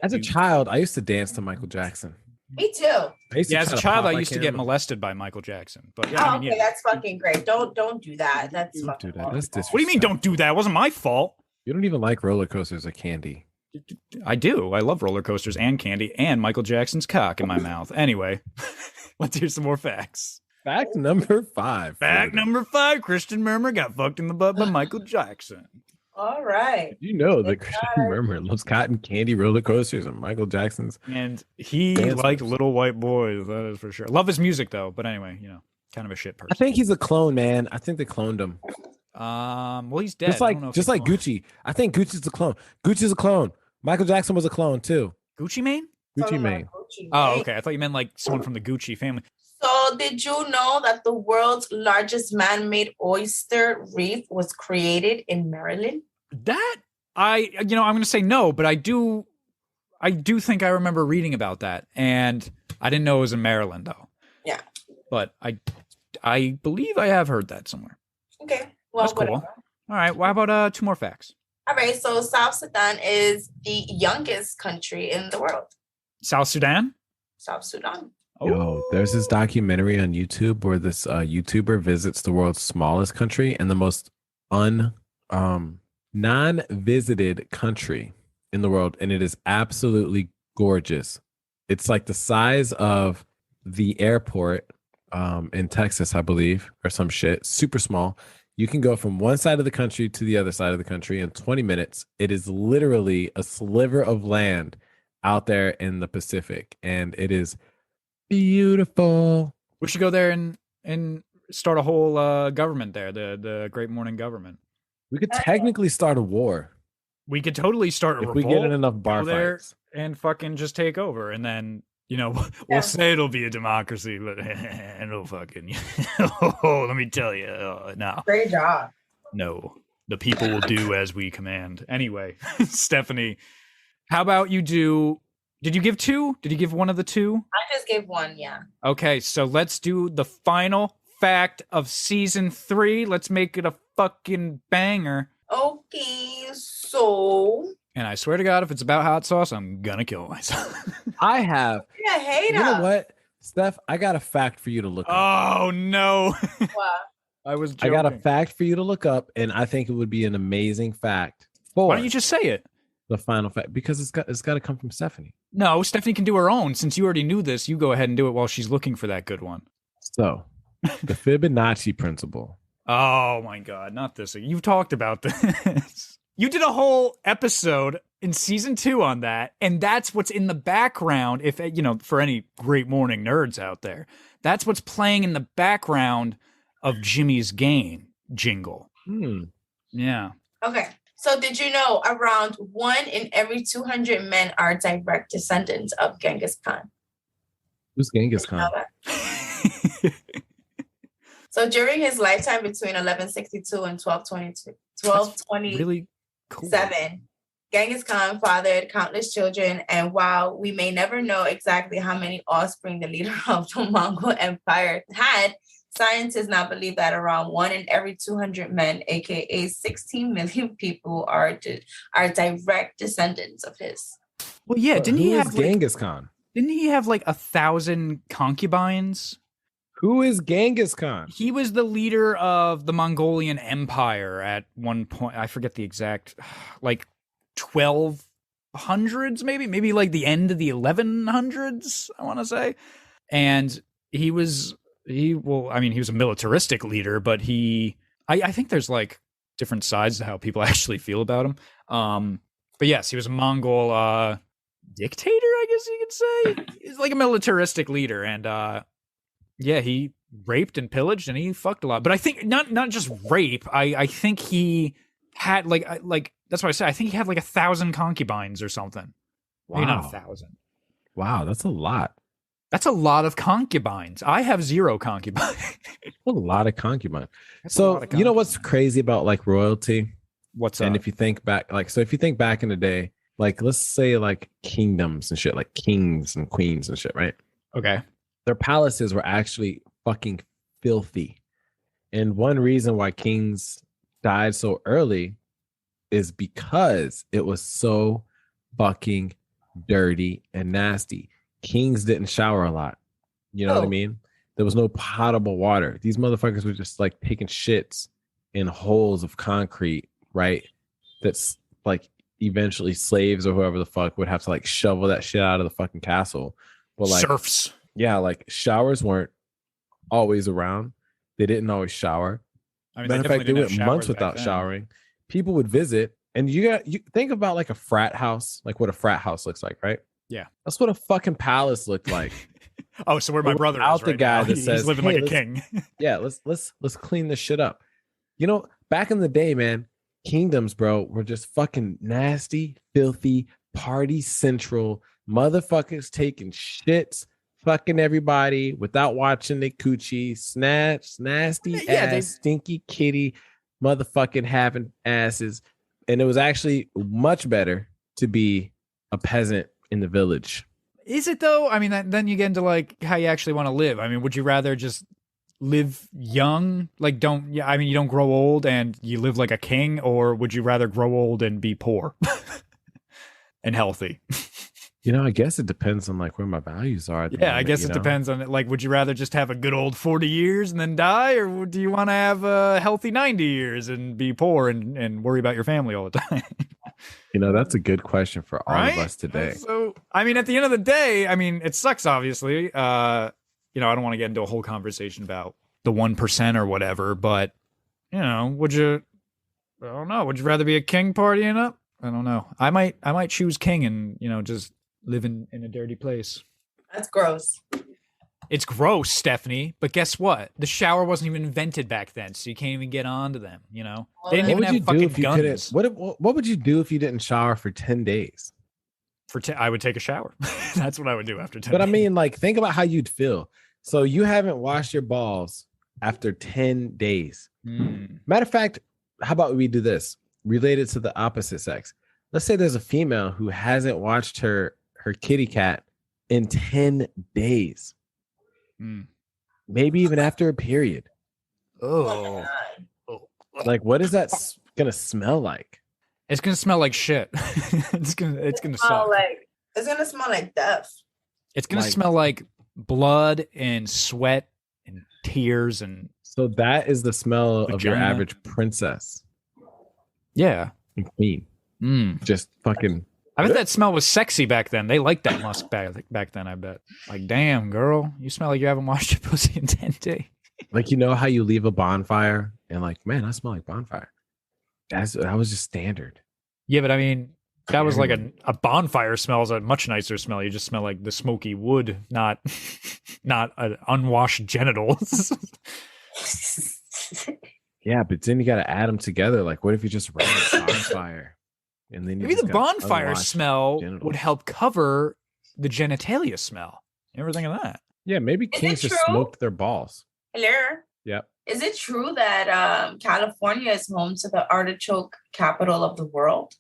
As a child, I used to dance to Michael Jackson. Me too. Yeah, as a child, I used to get molested by Michael Jackson. But yeah, I mean, Okay, that's fucking great. Don't do that. That's Don't do fucking that. That's what do you mean? Don't do that? It wasn't my fault. You don't even like roller coasters or candy. I do. I love roller coasters and candy and Michael Jackson's cock in my mouth. Anyway, let's hear some more facts. Fact number 5. Fact number 5: Christian Murmur got fucked in the butt by Michael Jackson. All right. You know that Christian Murmur loves cotton candy roller coasters and Michael Jackson's. And he Dance liked moves. little white boys. That is for sure. Love his music though. But anyway, you know, kind of a shit person. I think he's a clone, man. I think they cloned him. Well, he's dead. Just like Gucci. I think Gucci's a clone. Gucci's a clone. Michael Jackson was a clone too. Gucci Mane. Gucci Mane. Oh, okay. I thought you meant like someone from the Gucci family. So did you know that the world's largest man-made oyster reef was created in Maryland? That I'm going to say no, but I do think I remember reading about that, and I didn't know it was in Maryland though. Yeah. But I I believe I have heard that somewhere. Okay. Well, That's cool. whatever. All right. Well, how about 2 more facts? All right. So South Sudan is the youngest country in the world. South Sudan? South Sudan. Yo, there's this documentary on YouTube where this YouTuber visits the world's smallest country and the most non-visited country in the world, and it is absolutely gorgeous. It's like the size of the airport in Texas, I believe, or some shit. Super small. You can go from one side of the country to the other side of the country in 20 minutes. It is literally a sliver of land out there in the Pacific, and it is beautiful. We should go there and start a whole government there, the Great Morning government. We could technically start a war. We could totally start a if revolt, we get in enough bar go there fights. and fucking just take over, and then we'll say it'll be a democracy, but it'll fucking let me tell you, no. Great job. No, the people will do as we command. Anyway, Stephanie, how about you do? Did you give 2? Did you give one of the 2? I just gave 1. Yeah. Okay, so let's do the final fact of season 3. Let's make it a fucking banger. Okay. So. And I swear to God, if it's about hot sauce, I'm gonna kill myself. I have. Yeah, hater. You know what, Steph? I got a fact for you to look up. Oh no! What? I was joking. I got a fact for you to look up, and I think it would be an amazing fact. For Why don't you just say it? the final fact? Because it's got to come from Stephanie. No, Stephanie can do her own. Since you already knew this, you go ahead and do it while she's looking for that good one. So, the Fibonacci Principle. Oh my God, not this. You've talked about this. You did a whole episode in season 2 on that, and that's what's in the background. If for any Great Morning nerds out there, that's what's playing in the background of Jimmy's game jingle. Yeah. Okay. So did you know around 1 in every 200 men are direct descendants of Genghis Khan? Who's Genghis Khan? So during his lifetime between 1162 and 1227, Really cool. Genghis Khan fathered countless children, and while we may never know exactly how many offspring the leader of the Mongol Empire had, scientists now believe that around 1 in every 200 men, aka 16 million people, are direct descendants of his. Well, yeah, didn't he have Genghis Khan? Didn't he have like 1,000 concubines? Who is Genghis Khan? He was the leader of the Mongolian Empire at one point. I forget the exact, like 1200s, maybe like the end of the 1100s, I want to say. And he was a militaristic leader, but I think there's like different sides to how people actually feel about him. But yes, he was a Mongol dictator, I guess you could say. He's like a militaristic leader, and he raped and pillaged, and he fucked a lot. But I think not just rape. I think he had like that's what I said. I think he had like 1,000 concubines or something. Wow. Maybe not 1,000. Wow, that's a lot. That's a lot of concubines. I have 0 concubines. A lot of concubines. So you know what's crazy about like royalty? What's up? And if you think back, if you think back in the day, like let's say like kingdoms and shit, like kings and queens and shit, right? Okay. Their palaces were actually fucking filthy. And one reason why kings died so early is because it was so fucking dirty and nasty. Kings didn't shower a lot. You know what I mean? There was no potable water. These motherfuckers were just like taking shits in holes of concrete, right? That's like eventually slaves or whoever the fuck would have to like shovel that shit out of the fucking castle. But like serfs. Yeah, like showers weren't always around. They didn't always shower. I mean, Matter of fact, they went months without showering. People would visit, and you think about like a frat house, like what a frat house looks like, right? Yeah, that's what a fucking palace looked like. Oh, so where my brother out is the right guy now. that says, he's living hey, like a king. Yeah, let's clean this shit up. You know, back in the day, man, kingdoms, bro, were just fucking nasty, filthy, party central motherfuckers taking shits, fucking everybody without watching the coochie, snatch, nasty ass, stinky kitty, motherfucking having asses. And it was actually much better to be a peasant in the village. Is it though? I mean, then you get into like how you actually want to live. I mean, would you rather just live young? Like, I mean, you don't grow old and you live like a king, or would you rather grow old and be poor and healthy? I guess it depends on like where my values are. At the Yeah, I moment, guess it depends on it. Like, would you rather just have a good old 40 years and then die, or do you want to have a healthy 90 years and be poor and worry about your family all the time? That's a good question for all of us today. So, I mean, at the end of the day, I mean, it sucks, obviously. I don't want to get into a whole conversation about the 1% or whatever, but, I don't know. Would you rather be a king partying up? I don't know. I might choose king and, just live in a dirty place. That's gross. It's gross, Stephanie. But guess what? The shower wasn't even invented back then, so you can't even get onto them. They didn't even have fucking guns. What would you do if you didn't shower for 10 days? I would take a shower. That's what I would do after 10 But days. I mean, like, think about how you'd feel. So you haven't washed your balls after 10 days. Matter of fact, how about we do this? Related to the opposite sex. Let's say there's a female who hasn't watched her kitty cat in 10 days. Maybe even after a period. Oh. Like, what is that gonna smell like? It's gonna smell like shit. It's gonna suck. It's gonna smell like death. It's gonna smell like blood and sweat and tears and. So that is the smell vagina. Of your average princess. Yeah. And queen. Just fucking. I bet that smell was sexy back then. They liked that musk back then, I bet. Like, damn, girl, you smell like you haven't washed your pussy in 10 days. Like, how you leave a bonfire and like, man, I smell like bonfire. That was just standard. Yeah, but I mean, that was like a bonfire smells a much nicer smell. You just smell like the smoky wood, not unwashed genitals. Yeah, but then you got to add them together. Like, what if you just ran a bonfire? And then maybe the bonfire smell would help cover the genitalia smell. You ever think of that? Yeah, maybe kings just smoked their balls. Hello. Yep. Is it true that California is home to the artichoke capital of the world?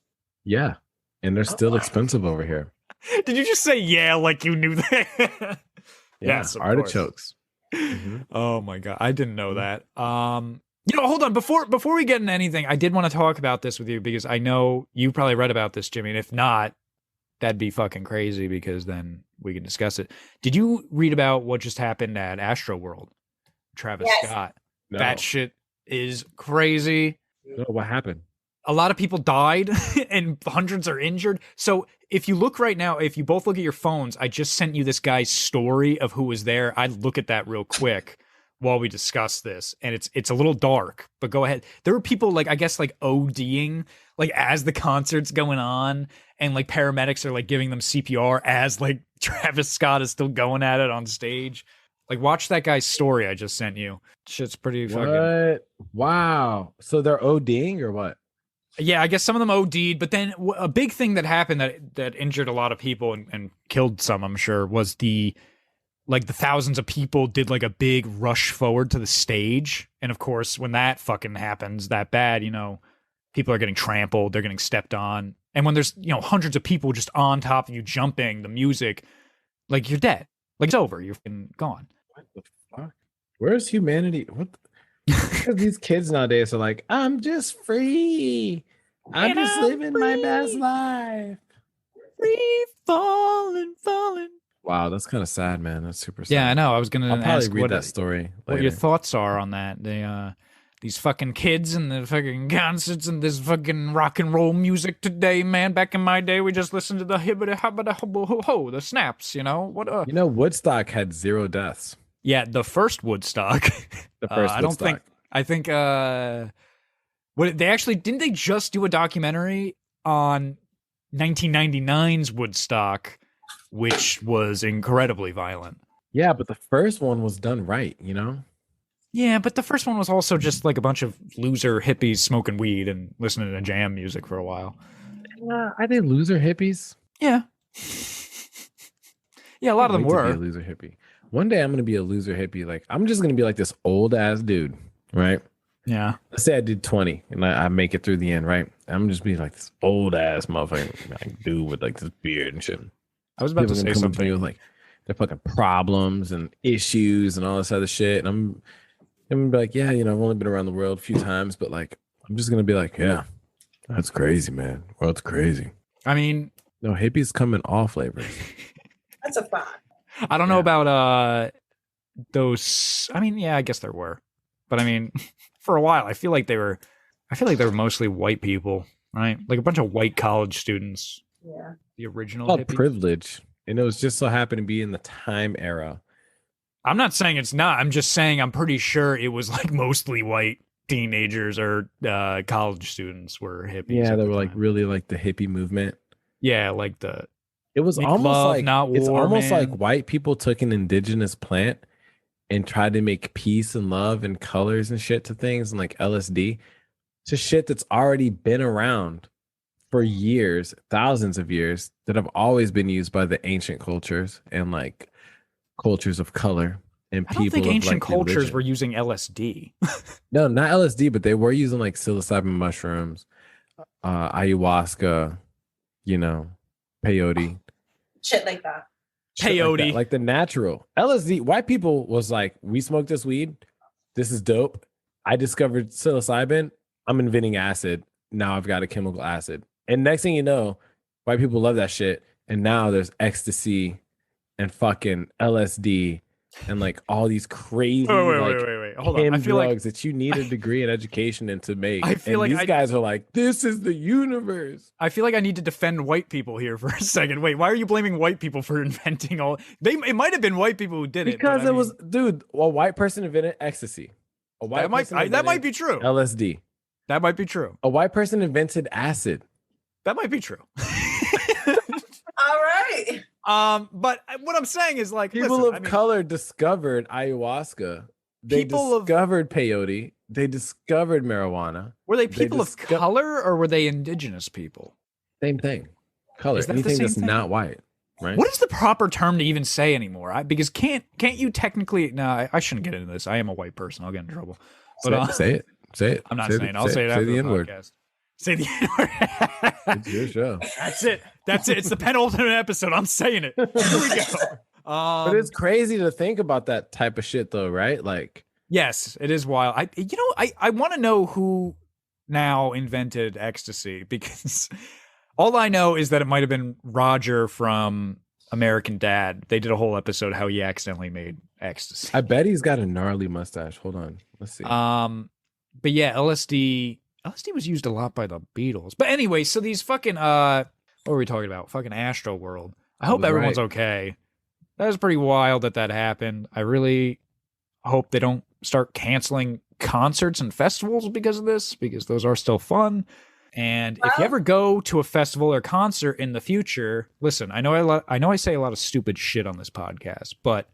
Yeah, and they're still expensive over here. Did you just say yeah like you knew that? Yes, artichokes. Oh my god, I didn't know that. Hold on. Before we get into anything, I did want to talk about this with you because I know you probably read about this, Jimmy. And if not, that'd be fucking crazy because then we can discuss it. Did you read about what just happened at Astroworld? Travis Scott. No. That shit is crazy. No, what happened? A lot of people died and hundreds are injured. So if you look right now, if you both look at your phones, I just sent you this guy's story of who was there. I'd look at that real quick while we discuss this, and it's a little dark, but go ahead. There were people like, I guess, like ODing, like as the concert's going on, and like paramedics are like giving them CPR as like Travis Scott is still going at it on stage. Like, watch that guy's story I just sent you. Shit's pretty fucking. What? Wow. So they're ODing or what? Yeah, I guess some of them OD'd, but then a big thing that happened that injured a lot of people and killed some, I'm sure, was the thousands of people did like a big rush forward to the stage. And of course, when that fucking happens that bad, people are getting trampled, they're getting stepped on. And when there's, hundreds of people just on top of you jumping, the music, like you're dead. Like it's over. You're fucking gone. What the fuck? Where's humanity? What? Because these kids nowadays are like, I'm just free. I'm just living my best life. Free falling. Wow, that's kind of sad, man. That's super sad. Yeah, I know. I was gonna probably read that story later. What your thoughts are on that. These fucking kids and the fucking concerts and this fucking rock and roll music today, man. Back in my day, we just listened to the hibbity hobbity hobbo ho ho, the snaps. What? Woodstock had 0 deaths. Yeah, the first Woodstock. The first Woodstock. I think. What they actually didn't they just do a documentary on 1999's Woodstock, which was incredibly violent. Yeah, but the first one was done right, Yeah, but the first one was also just like a bunch of loser hippies smoking weed and listening to jam music for a while. Are they loser hippies? Yeah. Yeah, a lot of them were. To be a loser hippie. One day I'm going to be a loser hippie. Like, I'm just going to be like this old ass dude, right? Yeah. Let's say I did 20 and I make it through the end, right? I'm just be like this old ass motherfucking like, dude with like this beard and shit. I was about to say something. With, like, their fucking problems and issues and all this other shit. And I'm gonna be like, yeah, I've only been around the world a few times, but like, I'm just gonna be like, yeah, that's crazy, man. World's crazy. I mean, No, hippies come in all flavors. That's a fact. I don't know Yeah. about those. I mean, yeah, I guess there were, but I mean, for a while, I feel like they were mostly white people, right? Like a bunch of white college students. Yeah. The original Called hippies. privilege, and it was just so happened to be in the time era. I'm not saying it's not. I'm just saying I'm pretty sure it was like mostly white teenagers or college students were hippies. Yeah, at they the were like time. really like the hippie movement. Yeah, like the It was Make almost love, like not it's war, almost like man. white people took an indigenous plant and tried to make peace and love and colors and shit to things and like LSD to shit that's already been around for years, thousands of years, that have always been used by the ancient cultures and like cultures of color and I people don't think of ancient like cultures religion. were using LSD. No, not LSD, but they were using like psilocybin mushrooms, ayahuasca, peyote. Shit like that. Shit like that, Peyote. like the natural LSD. White people was like, we smoke this weed. This is dope. I discovered psilocybin. I'm inventing acid. Now I've got a chemical acid. And next thing you know, white people love that shit. And now there's ecstasy and fucking LSD and like all these crazy Wait. Hold on. chem I feel like drugs that you need a degree in education and to make. I feel and like these guys are like, this is the universe. I need to defend white people here for a second. Wait, why are you blaming white people for inventing all? It might have been white people who did it. Because but I it was, dude, a white person invented ecstasy. A white that might person that might invented be true. LSD. That might be true. A white person invented acid. That might be true. All right. But what I'm saying is like People listen, of color discovered ayahuasca. They discovered peyote. They discovered marijuana. Were they people of color or were they indigenous people? Same thing. Color. Is that the Anything same that's thing? not white. Right? What is the proper term to even say anymore? Because can't you technically? No, I shouldn't get into this. I am a white person. I'll get in trouble. But say it. Say it. I'm not saying. I'll say it after the N-word. podcast. Say the N-word. It's your show. That's it. It's the penultimate episode. I'm saying it. Here we go. But it's crazy to think about that type of shit, though, right? Like, yes, it is wild. I want to know who now invented ecstasy because all I know is that it might have been Roger from American Dad. They did a whole episode how he accidentally made ecstasy. I bet he's got a gnarly mustache. Hold on, let's see. But yeah, LSD was used a lot by the Beatles. But anyway, so these fucking what were we talking about? Fucking Astroworld. I hope everyone's okay. That was pretty wild that happened. I really hope they don't start canceling concerts and festivals because of this, because those are still fun. And if you ever go to a festival or concert in the future, listen, I know I say a lot of stupid shit on this podcast, but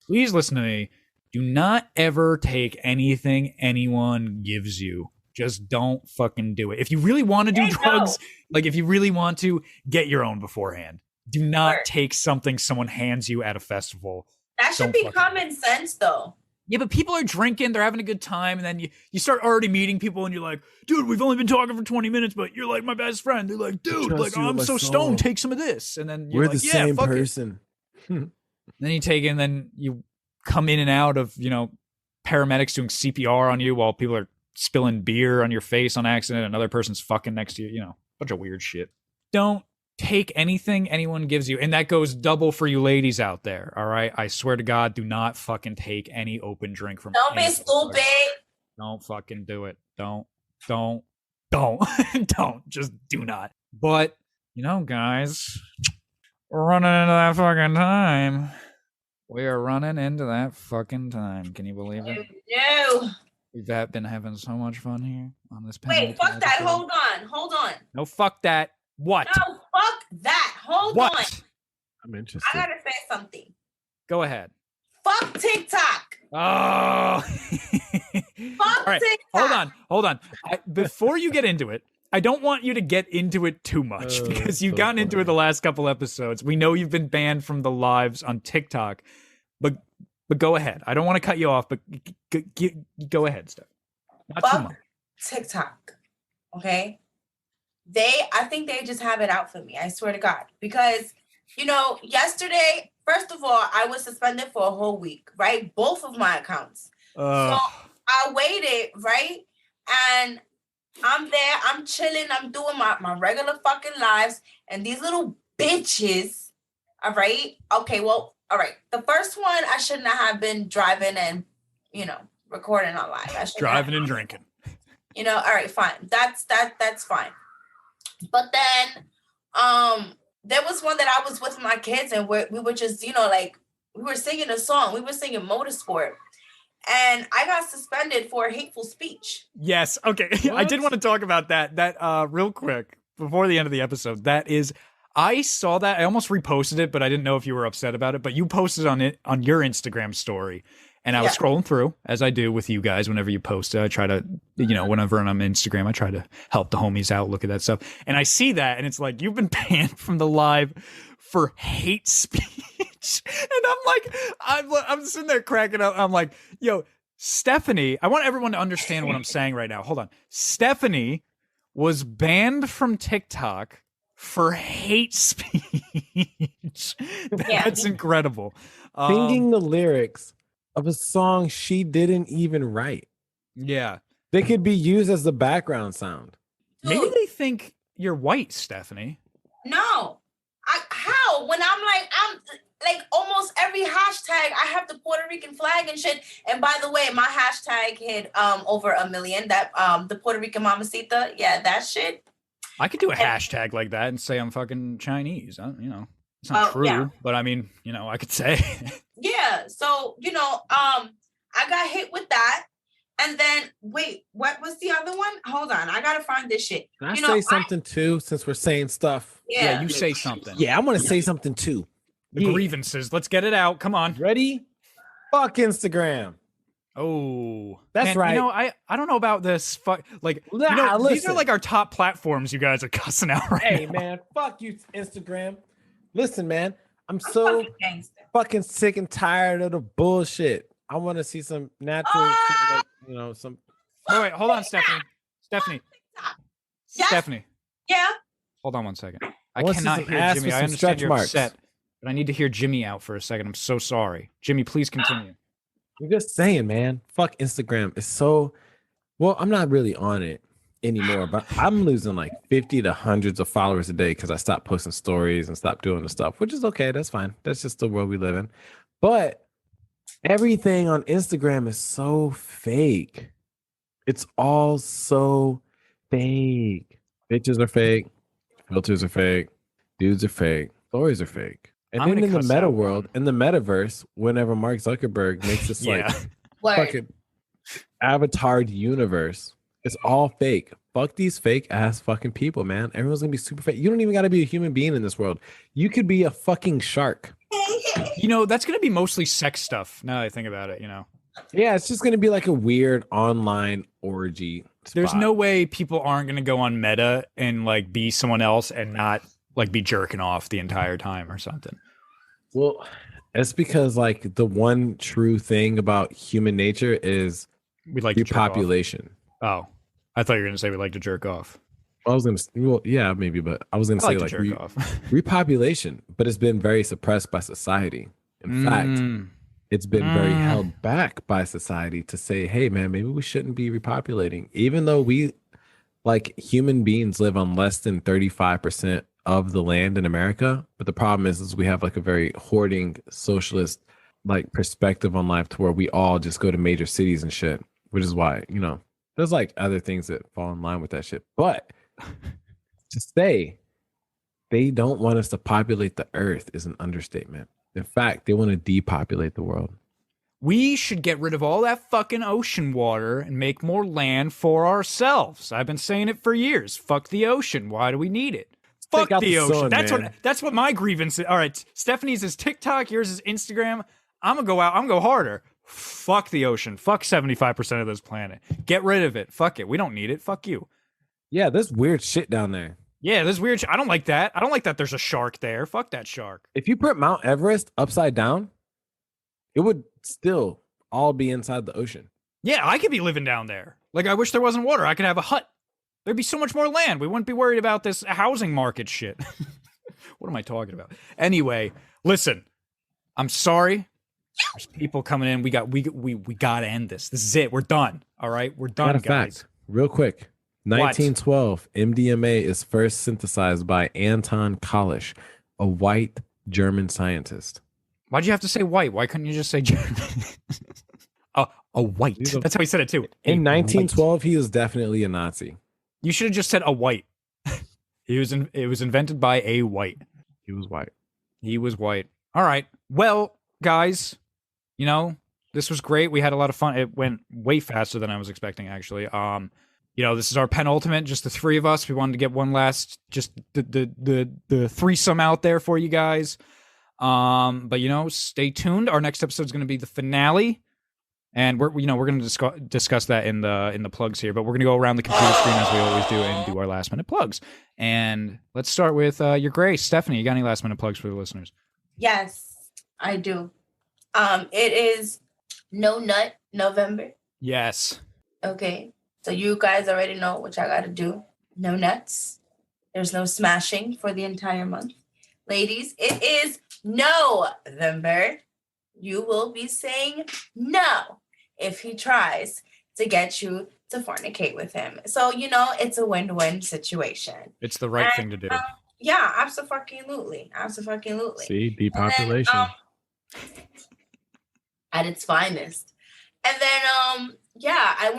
please listen to me. Do not ever take anything anyone gives you. Just don't fucking do it. If you really want to do drugs, like if you really want to, get your own beforehand. Do not take something someone hands you at a festival. That should be common sense, though. Yeah, but people are drinking, they're having a good time, and then you start already meeting people, and you're like, dude, we've only been talking for 20 minutes, but you're like my best friend. They're like, dude, like I'm so stoned, take some of this. And then you're we're like, the yeah, same fuck person. Then you take it, and then you come in and out of, paramedics doing CPR on you while people are spilling beer on your face on accident. Another person's fucking next to you, bunch of weird shit. Don't take anything anyone gives you. And that goes double for you ladies out there. All right. I swear to God, do not fucking take any open drink from. Don't be stupid. Don't fucking do it. Don't. Don't. Just do not. But, guys, we're running into that fucking time. We are running into that fucking time. Can you believe it? No. We've been having so much fun here on this. Wait, fuck that. Hold on. No, fuck that. What? No, fuck that. Hold on. I'm interested. I gotta say something. Go ahead. Fuck TikTok. Oh. Fuck All right. TikTok. Hold on. Before you get into it, I don't want you to get into it too much because you've gotten into it the last couple episodes. We know you've been banned from the lives on TikTok, but go ahead. I don't want to cut you off, but go ahead, Steph. Not too much. TikTok. Okay. I think they just have it out for me. I swear to God. Because, yesterday, first of all, I was suspended for a whole week, right? Both of my accounts. So I waited, right? And I'm there, I'm chilling, I'm doing my regular fucking lives, and these little bitches, all right? Okay, well, all right. The first one, I shouldn't have been driving and, recording on live. I shouldn't Driving have, and drinking. all right, fine. That's fine. But then, there was one that I was with my kids, and we were just, we were singing a song. We were singing Motorsport. And I got suspended for hateful speech. Yes. Okay. I did want to talk about that real quick before the end of the episode. I saw that. I almost reposted it, but I didn't know if you were upset about it. But you posted on your Instagram story. And I was scrolling through, as I do with you guys whenever you post it. I try to, whenever I'm on Instagram, I try to help the homies out, look at that stuff. And I see that, and it's like, you've been banned from the live for hate speech. And I'm sitting there cracking up. I'm like, yo, Stephanie, I want everyone to understand what I'm saying right now. Hold on. Stephanie was banned from TikTok for hate speech. That's incredible. Singing the lyrics of a song she didn't even write. Yeah. They could be used as the background sound. Maybe they think you're white, Stephanie. No. How? When I'm like almost every hashtag, I have the Puerto Rican flag and shit. And by the way, my hashtag hit over 1 million. That the Puerto Rican mamacita, that shit. I could do a hashtag like that and say I'm fucking Chinese. It's not true, but I mean, I could say. Yeah. So, I got hit with that. And then, wait, what was the other one? Hold on. I got to find this shit. Can I say something too, since we're saying stuff? Yeah, you say something. Yeah, I want to say something too. The grievances. Let's get it out. Come on. Ready? Fuck Instagram. Oh, that's right. I don't know about this. These are like our top platforms. You guys are cussing out right now. Hey, man, fuck you, Instagram. Listen, man, I'm so fucking sick and tired of the bullshit. I want to see some natural, some. Oh, wait, hold on, Stephanie. Yes. Stephanie. Yeah. Hold on one second. I cannot hear Jimmy. I understand you're upset, but I need to hear Jimmy out for a second. I'm so sorry. Jimmy, please continue. I'm just saying, man. Fuck Instagram. It's so. Well, I'm not really on it anymore, but I'm losing like 50 to hundreds of followers a day because I stopped posting stories and stopped doing the stuff, which is okay. That's fine. That's just the world we live in. But everything on Instagram is so fake. It's all so fake. Bitches are fake. Filters are fake. Dudes are fake. Stories are fake. And then in the meta world, in the metaverse, whenever Mark Zuckerberg makes this fucking avatared universe, it's all fake. Fuck these fake ass fucking people, man. Everyone's gonna be super fake. You don't even gotta be a human being in this world. You could be a fucking shark. That's gonna be mostly sex stuff. Now that I think about it, Yeah, it's just gonna be like a weird online orgy spot. There's no way people aren't gonna go on Meta and like be someone else and not like be jerking off the entire time or something. Well, it's because like the one true thing about human nature is we like repopulation. Oh, I thought you were gonna say we like to jerk off. I was gonna, well, yeah, maybe, but I was gonna say like jerk off. repopulation, but it's been very suppressed by society. In fact, it's been very held back by society to say, hey, man, maybe we shouldn't be repopulating, even though we, like human beings, live on less than 35% of the land in America. But the problem is we have like a very hoarding socialist like perspective on life to where we all just go to major cities and shit, which is why, there's like other things that fall in line with that shit. But to say they don't want us to populate the earth is an understatement. In fact, they want to depopulate the world. We should get rid of all that fucking ocean water and make more land for ourselves. I've been saying it for years. Fuck the ocean. Why do we need it? Fuck the ocean. That's what my grievance is. All right, Stephanie's is TikTok, yours is Instagram. I'm gonna go out. I'm gonna go harder. Fuck the ocean. Fuck 75% of this planet. Get rid of it. Fuck it. We don't need it. Fuck you. Yeah, there's weird shit down there. Yeah, there's weird shit. I don't like that. I don't like that there's a shark there. Fuck that shark. If you put Mount Everest upside down, it would still all be inside the ocean. Yeah, I could be living down there. Like, I wish there wasn't water. I could have a hut. There'd be so much more land. We wouldn't be worried about this housing market shit. What am I talking about? Anyway, listen, I'm sorry There's people coming in. We gotta end this. This is it. We're done. All right, we're done, Got a guys. fact, real quick. 1912, MDMA is first synthesized by Anton Kalisch, a white German scientist. Why'd you have to say white? Why couldn't you just say German? a white. That's how he said it too. In 1912, he was definitely a Nazi. You should have just said a white. It was invented by a white. He was white. He was white. All right. Well, guys, you know, this was great. We had a lot of fun. It went way faster than I was expecting, actually. You know, this is our penultimate, just the three of us. We wanted to get one last, just the threesome out there for you guys. But you know, stay tuned. Our next episode is going to be the finale, and we're going to discuss that in the plugs here. But we're going to go around the computer screen as we always do and do our last minute plugs. And let's start with your Grace, Stephanie. You got any last minute plugs for the listeners? Yes, I do. It is No Nut November. Yes. Okay. So you guys already know what y'all got to do. No nuts. There's no smashing for the entire month. Ladies, it is November. You will be saying no if he tries to get you to fornicate with him. So, you know, it's a win-win situation. It's the right thing to do. Yeah, absolutely. Absolutely. See, depopulation. At its finest. And then yeah, I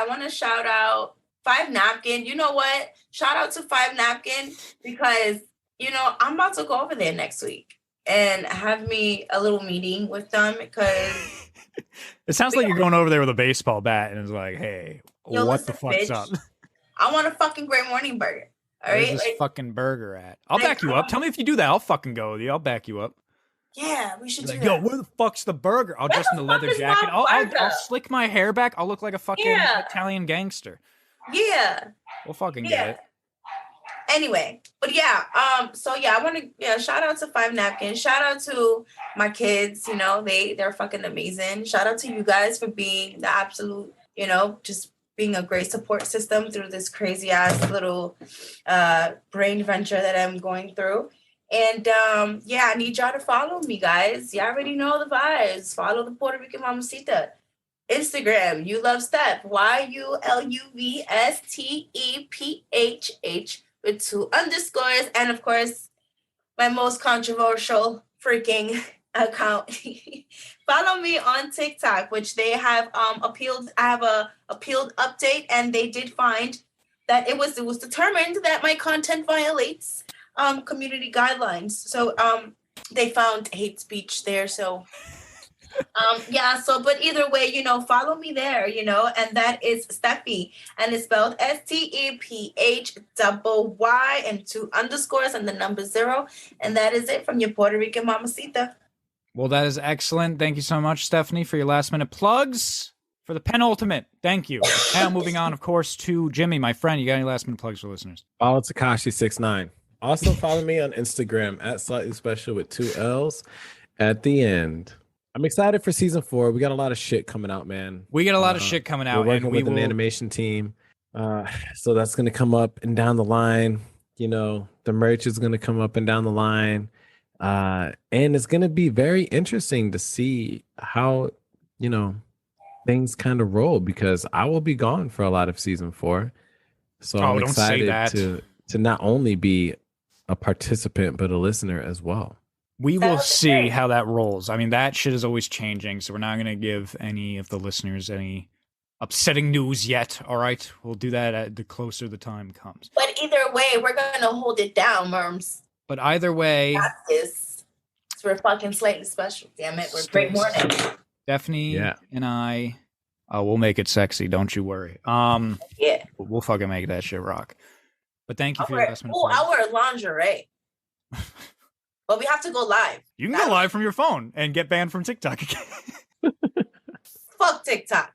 wanna shout out Five Napkin. You know what? Shout out to Five Napkin because, you know, I'm about to go over there next week and have me a little meeting with them because it sounds like you're going over there with a baseball bat and it's like, hey, yo, what listen, the fuck's bitch, up? I want a fucking Great Morning burger. All right, Where's this fucking burger at? I'll back you up. Tell me if you do that. I'll fucking go with you. I'll back you up. Yeah, we should do Like, that. yo, where the fuck's the burger? I'll dress in the leather jacket. I'll slick my hair back. I'll look like a fucking Italian gangster. Yeah. We'll fucking get it. Anyway, but yeah, so yeah, I want to shout out to Five Napkins. Shout out to my kids, you know, they're fucking amazing. Shout out to you guys for being the absolute, you know, just being a great support system through this crazy ass little brain venture that I'm going through. And yeah, I need y'all to follow me, guys. Y'all already know the vibes. Follow the Puerto Rican Mamacita. Instagram, You Love Steph, YULUVSTEPHH with 2 underscores. And of course, my most controversial freaking account. Follow me on TikTok, which they have appealed. I have a appealed update, and they did find that it was determined that my content violates community guidelines. So they found hate speech there. So yeah, so but either way, you know, follow me there, you know, and that is Steffi, and it's spelled STEPHY and 2 underscores and the number 0, and that is it from your Puerto Rican Mamacita. Well, that is excellent. Thank you so much, Stephanie, for your last minute plugs for the penultimate. Thank you. Now moving on, of course, to Jimmy, my friend. You got any last minute plugs for listeners? Follow Takashi69. Also follow me on Instagram at Slightly Special with 2 L's at the end. I'm excited for season 4. We got a lot of shit coming out, man. We got a lot of shit coming out. We're working with an animation team. So that's going to come up and down the line. You know, the merch is going to come up and down the line. And it's going to be very interesting to see how, you know, things kind of roll because I will be gone for a lot of season 4. So I'm excited to not only be a participant, but a listener as well. We will see how that rolls. I mean, that shit is always changing, so we're not going to give any of the listeners any upsetting news yet, all right? We'll do that the closer the time comes. But either way, we're going to hold it down, Merms. But either way... We're fucking Slightly Special, damn it. We're Great Morning. Stephanie and I, we'll make it sexy, don't you worry. Yeah. We'll fucking make that shit rock. But thank you for your investment. Oh, I wear lingerie. But we have to go live. You can go live from your phone and get banned from TikTok again. Fuck TikTok.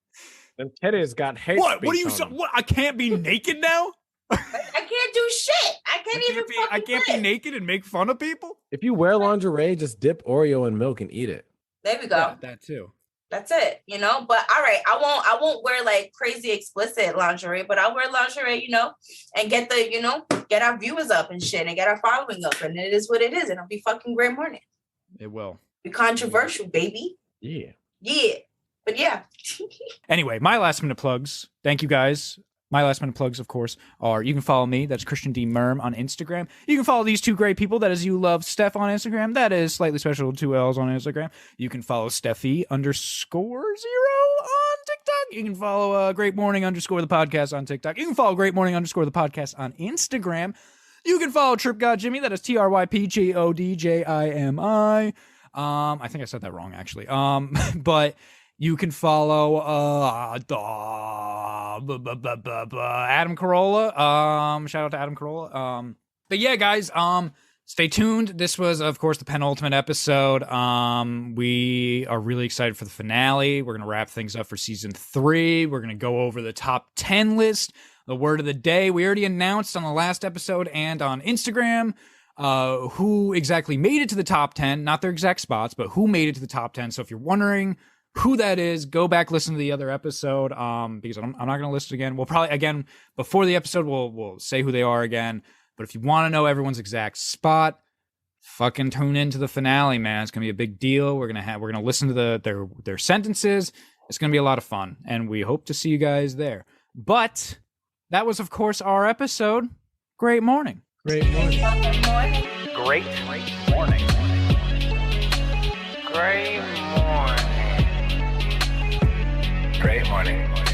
Them titties got hate. What? What are you? What? I can't be naked now? I can't do shit. I can't be naked and make fun of people. If you wear lingerie, just dip Oreo in milk and eat it. There we go. Yeah, that too. That's it, you know. But all right, I won't wear like crazy explicit lingerie, but I'll wear lingerie, you know, and get our viewers up and shit and get our following up, and it is what it is, and it'll be fucking Great Morning. It will be controversial, baby. Yeah. Yeah. But yeah. Anyway, my last minute plugs. Thank you guys. My last minute plugs, of course, are you can follow me. That's Christian D. Merm on Instagram. You can follow these two great people. That is You Love Steph on Instagram. That is Slightly Special 2 L's on Instagram. You can follow Steffi _0 on TikTok. You can follow Great Morning _ the podcast on TikTok. You can follow Great Morning _ the podcast on Instagram. You can follow Trip God Jimmy. That is TrypGodJimi. I think I said that wrong, actually. But you can follow Adam Carolla. Shout out to Adam Carolla. But yeah, guys, stay tuned. This was, of course, the penultimate episode. We are really excited for the finale. We're gonna wrap things up for season 3. We're gonna go over the top 10 list, the word of the day. We already announced on the last episode and on Instagram who exactly made it to the top 10, not their exact spots, but who made it to the top 10. So if you're wondering who that is, go back, listen to the other episode, because I'm not going to list it again. We'll probably, again, before the episode, we'll say who they are again. But if you want to know everyone's exact spot, fucking tune into the finale, man. It's going to be a big deal. We're going to listen to their sentences. It's going to be a lot of fun, and we hope to see you guys there. But that was, of course, our episode. Great morning. Great morning. Great morning. Great morning. Great morning.